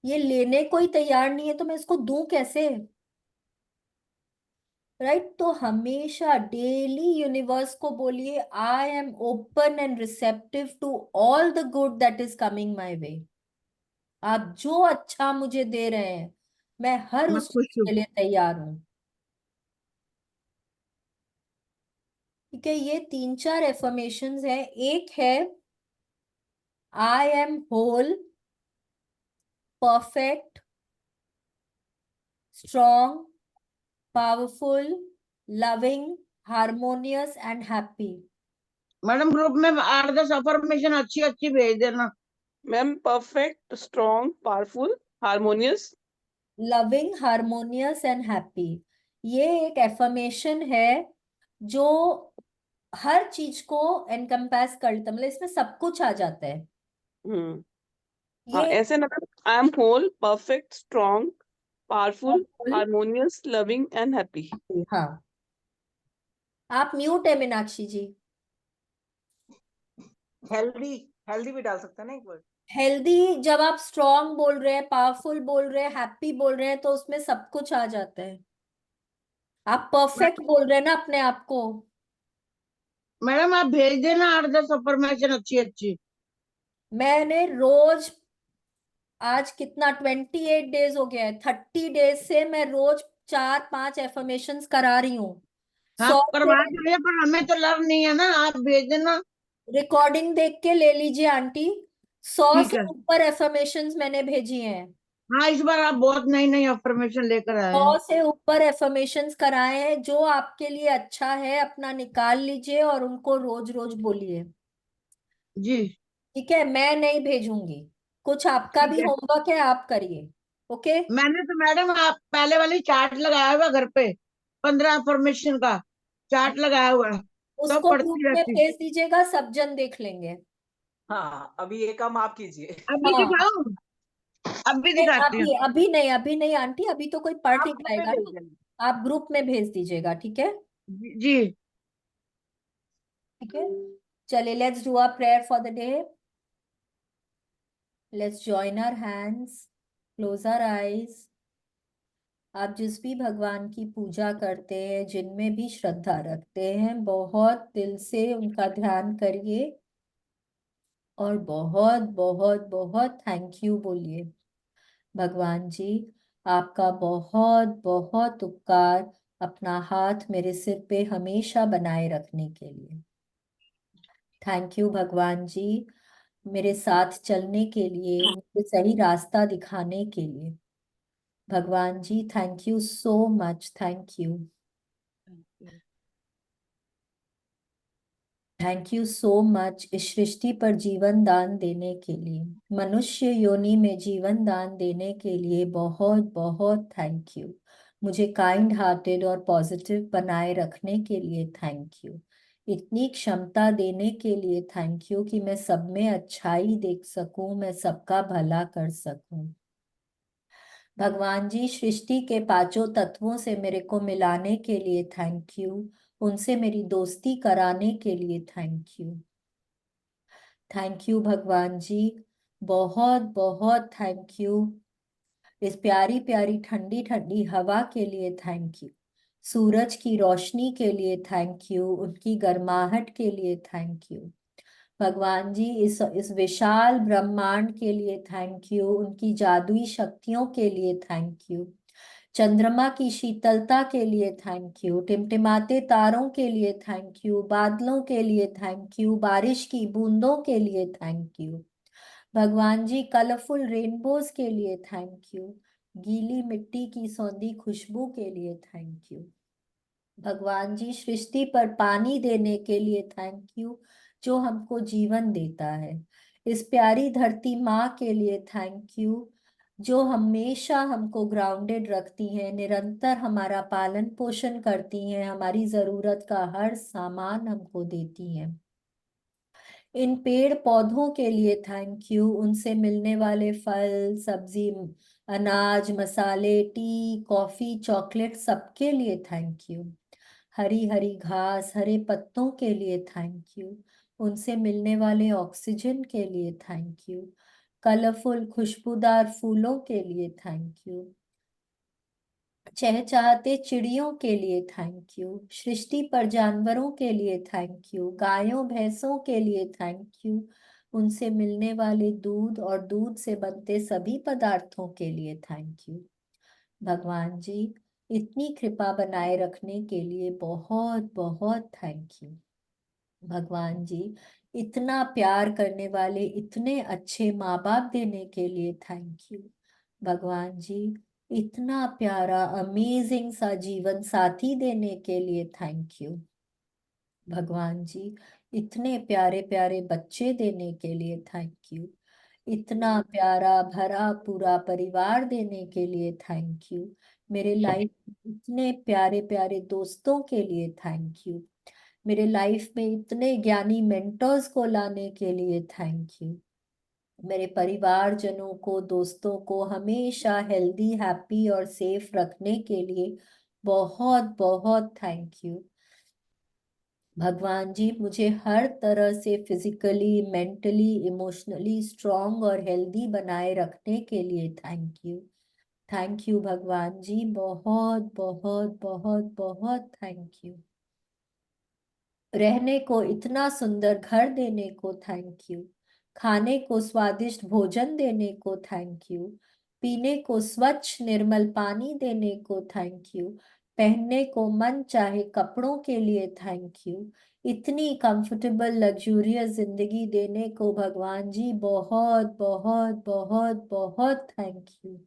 ये लेने को ही तैयार नहीं है, तो मैं इसको दूं कैसे?" राइट। तो हमेशा डेली यूनिवर्स को बोलिए, I am open and receptive to all the good that is coming my way. आप जो अच्छा मुझे दे रहे हैं, मैं हर मैं उस खुश चीज हूँ। के लिए तैयार हूं। ठीक है, ये 3-4 एफर्मेशंस हैं। एक है, I am whole, perfect, strong, powerful, loving, harmonious and happy. Madam group में 8-10 अफर्मेशन अच्छी अच्छी भेज देना। Ma'am perfect, strong, powerful, harmonious. Loving, harmonious and happy, ये एक एफर्मेशन है जो हर चीज को एनकम्पास करता, मतलब इसमें सब कुछ आ जाता है। हाँ, ये ऐसे ना, I am whole, perfect, strong, powerful, powerful- harmonious, loving and happy. हाँ, आप म्यूट है मीनाक्षी जी। हेल्दी, हेल्दी भी डाल सकते हैं ना एक वर्ड। हेल्दी, जब आप स्ट्रॉन्ग बोल रहे हैं, पावरफुल बोल रहे हैं, हैप्पी बोल रहे हैं, तो उसमें सब कुछ आ जाता है। आप परफेक्ट बोल रहे हैं ना अपने आप को। मैडम आप भेज देना 8-10 अफर्मेशन अच्छी अच्छी। मैंने रोज, आज कितना 28 डेज हो गया है, 30 डेज से मैं रोज 4-5 एफर्मेशंस करा रही हूँ। हाँ 100 से करवा दीजिए, पर हमें तो लर्न नहीं है ना, आप भेज देना। रिकॉर्डिंग देख के ले लीजिए आंटी। 100 ठीक से है। ऊपर एफर्मेशंस मैंने भेजी हैं। हाँ इस बार आप बहुत नई नई अफर्मेशन लेकर आए 100 हैं। से ऊपर एफर्मेशंस कराए हैं। जो आपके लिए अच्छा है अपना निकाल लीजिए और उनको रोज रोज बोलिए। जी ठीक है, मैं नहीं भेजूंगी। कुछ आपका ठीक भी है। होमवर्क है, आप करिए। ओके। मैंने तो मैडम आप पहले वाली चार्ट लगाया हुआ घर पे, 15 अफर्मेशन का चार्ट लगाया हुआ है, तो उसको ग्रुप पढ़ती में रहती। भेज दीजिएगा, सब जन देख लेंगे। हाँ, अभी ये काम आप कीजिए। अभी हाँ, दिखाऊं? अभी नहीं दिखाती हूँ। अभी नहीं आंटी, अभी तो कोई पढ़ आप नहीं ग्रुप में पाएगा भेज ना। देना। आप ग्रुप में भेज दीजिएगा, ठीक है। जी। ठीक है, चलिए, let's do a prayer for the day. Let's join our hands, close our eyes. आप जिस भी भगवान की पूजा करते हैं, जिनमें भी श्रद्धा रखते हैं, बहुत दिल से उनका ध्यान करिए और बहुत बहुत बहुत थैंक यू बोलिए। भगवान जी, आपका बहुत बहुत उपकार अपना हाथ मेरे सिर पे हमेशा बनाए रखने के लिए। थैंक यू भगवान जी, मेरे साथ चलने के लिए, मुझे सही रास्ता दिखाने के लिए। भगवान जी, thank you so much, thank you. Thank you so much इस सृष्टि पर जीवन दान देने के लिए, मनुष्य योनि में जीवन दान देने के लिए बहुत बहुत थैंक यू। मुझे काइंड हार्टेड और पॉजिटिव बनाए रखने के लिए थैंक यू। इतनी क्षमता देने के लिए थैंक यू कि मैं सब में अच्छाई देख सकूं, मैं सबका भला कर सकूं। भगवान जी, सृष्टि के पांचों तत्वों से मेरे को मिलाने के लिए थैंक यू। उनसे मेरी दोस्ती कराने के लिए थैंक यू। थैंक यू भगवान जी, बहुत बहुत थैंक यू। इस प्यारी प्यारी ठंडी ठंडी हवा के लिए थैंक यू। सूरज की रोशनी के लिए थैंक यू, उनकी गर्माहट के लिए थैंक यू। भगवान जी, इस विशाल ब्रह्मांड के लिए थैंक यू, उनकी जादुई शक्तियों के लिए थैंक यू। चंद्रमा की शीतलता के लिए थैंक यू, टिमटिमाते तारों के लिए थैंक यू, बादलों के लिए थैंक यू, बारिश की बूंदों के लिए थैंक यू। भगवान जी, कलरफुल रेनबोज के लिए थैंक यू, गीली मिट्टी की सौंधी खुशबू के लिए थैंक यू। भगवान जी, सृष्टि पर पानी देने के लिए थैंक यू, जो हमको जीवन देता है। इस प्यारी धरती माँ के लिए थैंक यू, जो हमेशा हमको ग्राउंडेड रखती हैं, निरंतर हमारा पालन पोषण करती हैं, हमारी जरूरत का हर सामान हमको देती हैं। इन पेड़ पौधों के लिए थैंक यू, उनसे मिलने वाले फल सब्जी, अनाज, मसाले, टी, कॉफी, चॉकलेट, सबके लिए थैंक यू। हरी हरी घास, हरे पत्तों के लिए थैंक यू, उनसे मिलने वाले ऑक्सीजन के लिए थैंक यू। कलरफुल खुशबूदार फूलों के लिए थैंक यू। चहचहाते चिड़ियों के लिए थैंक यू। सृष्टि पर जानवरों के लिए थैंक यू, गायों भैंसों के लिए थैंक यू, उनसे मिलने वाले दूध और दूध से बनते सभी पदार्थों के लिए थैंक यू। भगवान जी, इतनी कृपा बनाए रखने के लिए बहुत बहुत थैंक यू। भगवान जी, इतना प्यार करने वाले इतने अच्छे माँ बाप देने के लिए थैंक यू। भगवान जी, इतना प्यारा अमेजिंग सा जीवन साथी देने के लिए थैंक यू। भगवान जी, इतने प्यारे प्यारे बच्चे देने के लिए थैंक यू। इतना प्यारा भरा पूरा परिवार देने के लिए थैंक यू। मेरे लाइफ में इतने प्यारे प्यारे दोस्तों के लिए थैंक यू। मेरे लाइफ में इतने ज्ञानी मेंटर्स को लाने के लिए थैंक यू। मेरे परिवारजनों को, दोस्तों को हमेशा हेल्दी, हैप्पी और सेफ रखने के लिए बहुत बहुत थैंक यू। भगवान जी, मुझे हर तरह से फिजिकली, मेंटली, इमोशनली स्ट्रांग और हेल्दी बनाए रखने के लिए थैंक यू। थैंक यू भगवान जी, बहुत बहुत बहुत बहुत थैंक यू। रहने को इतना सुंदर घर देने को थैंक यू। खाने को स्वादिष्ट भोजन देने को थैंक यू। पीने को स्वच्छ निर्मल पानी देने को थैंक यू। पहनने को मन चाहे कपड़ों के लिए थैंक यू। इतनी कंफर्टेबल लग्जूरियस जिंदगी देने को भगवान जी बहुत बहुत बहुत बहुत थैंक यू।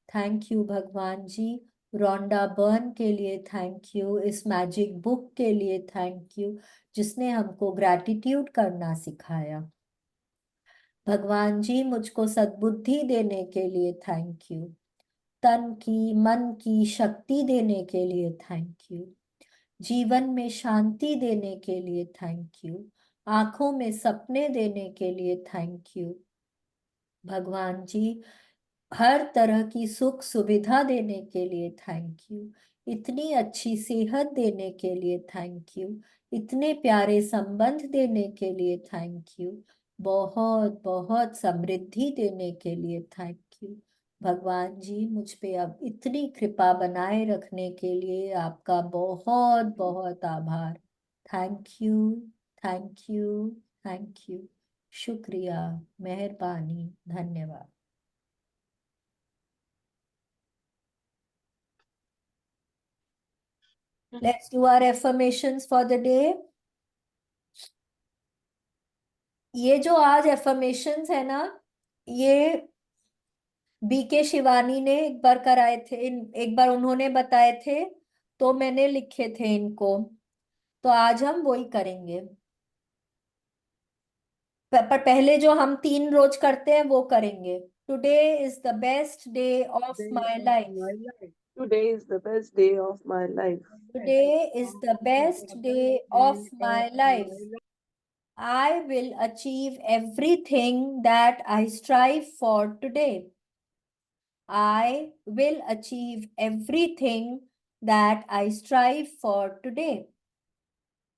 थैंक यू भगवान जी। रोंडा बर्न के लिए थैंक यू। इस मैजिक बुक के लिए थैंक यू, जिसने हमको ग्रैटिट्यूड करना सिखाया। भगवान जी, मुझको सद्बुद्धि देने के लिए थैंक यू। तन की, मन की शक्ति देने के लिए थैंक यू। जीवन में शांति देने के लिए थैंक यू। आंखों में सपने देने के लिए थैंक यू। भगवान जी, हर तरह की सुख सुविधा देने के लिए थैंक यू। इतनी अच्छी सेहत देने के लिए थैंक यू। इतने प्यारे संबंध देने के लिए थैंक यू। बहुत बहुत समृद्धि देने के लिए थैंक यू। भगवान जी, मुझ पे अब इतनी कृपा बनाए रखने के लिए आपका बहुत बहुत आभार। Thank you, thank you, thank you. शुक्रिया, मेहरबानी, धन्यवाद। Let's do our affirmations for the day. ये जो आज affirmations है ना, ये बीके शिवानी ने एक बार कराए थे, एक बार उन्होंने बताए थे, तो मैंने लिखे थे इनको, तो आज हम वही करेंगे। पर पहले जो हम 3 रोज करते हैं वो करेंगे। Today is the best day of my life. Today is the best day of my life. Today is the best day of my life. I will achieve everything that I strive for today. I will achieve everything that I strive for today.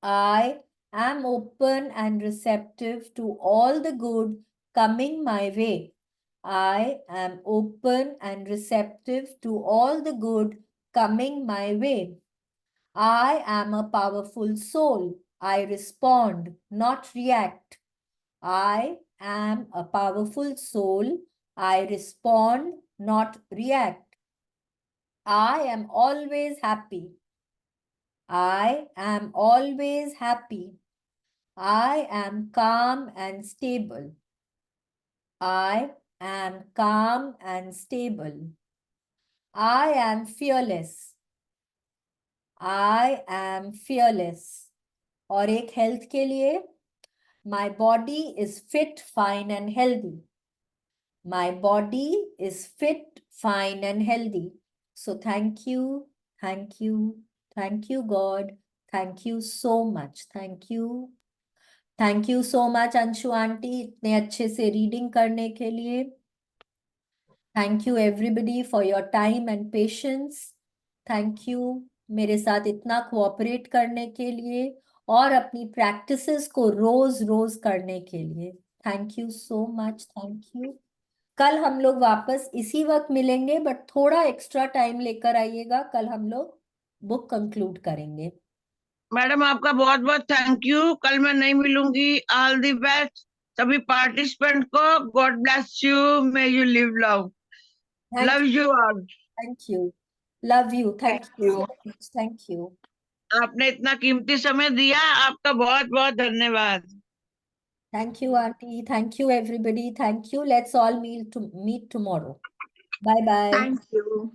I am open and receptive to all the good coming my way. I am open and receptive to all the good coming my way. I am a powerful soul. I respond, not react. I am a powerful soul. I respond, not react. I am always happy. I am always happy. I am calm and stable. I am calm and stable. I am fearless. I am fearless. और एक health के लिए, my body is fit, fine and healthy. My body is fit, fine and healthy. So thank you, thank you, thank you God. Thank you so much. Thank you. Thank you so much Anshu aunty, इतने अच्छे से reading करने के लिए। Thank you everybody for your time and patience. Thank you मेरे साथ इतना cooperate करने के लिए और अपनी प्रैक्टिसेस को रोज रोज करने के लिए। Thank you so much, thank you. कल हम लोग वापस इसी वक्त मिलेंगे, बट थोड़ा एक्स्ट्रा टाइम लेकर आइएगा। कल हम लोग बुक कंक्लूड करेंगे। मैडम आपका बहुत बहुत थैंक यू। कल मैं नहीं मिलूंगी। ऑल द बेस्ट सभी पार्टिसिपेंट को। God bless you, may you live love. Love you all. Thank you, love you, thank Thank you you. So much, thank you. आपने इतना कीमती समय दिया, आपका बहुत बहुत धन्यवाद। Thank you, Auntie. Thank you, everybody. Thank you. Let's all meet tomorrow. Bye bye. Thank you.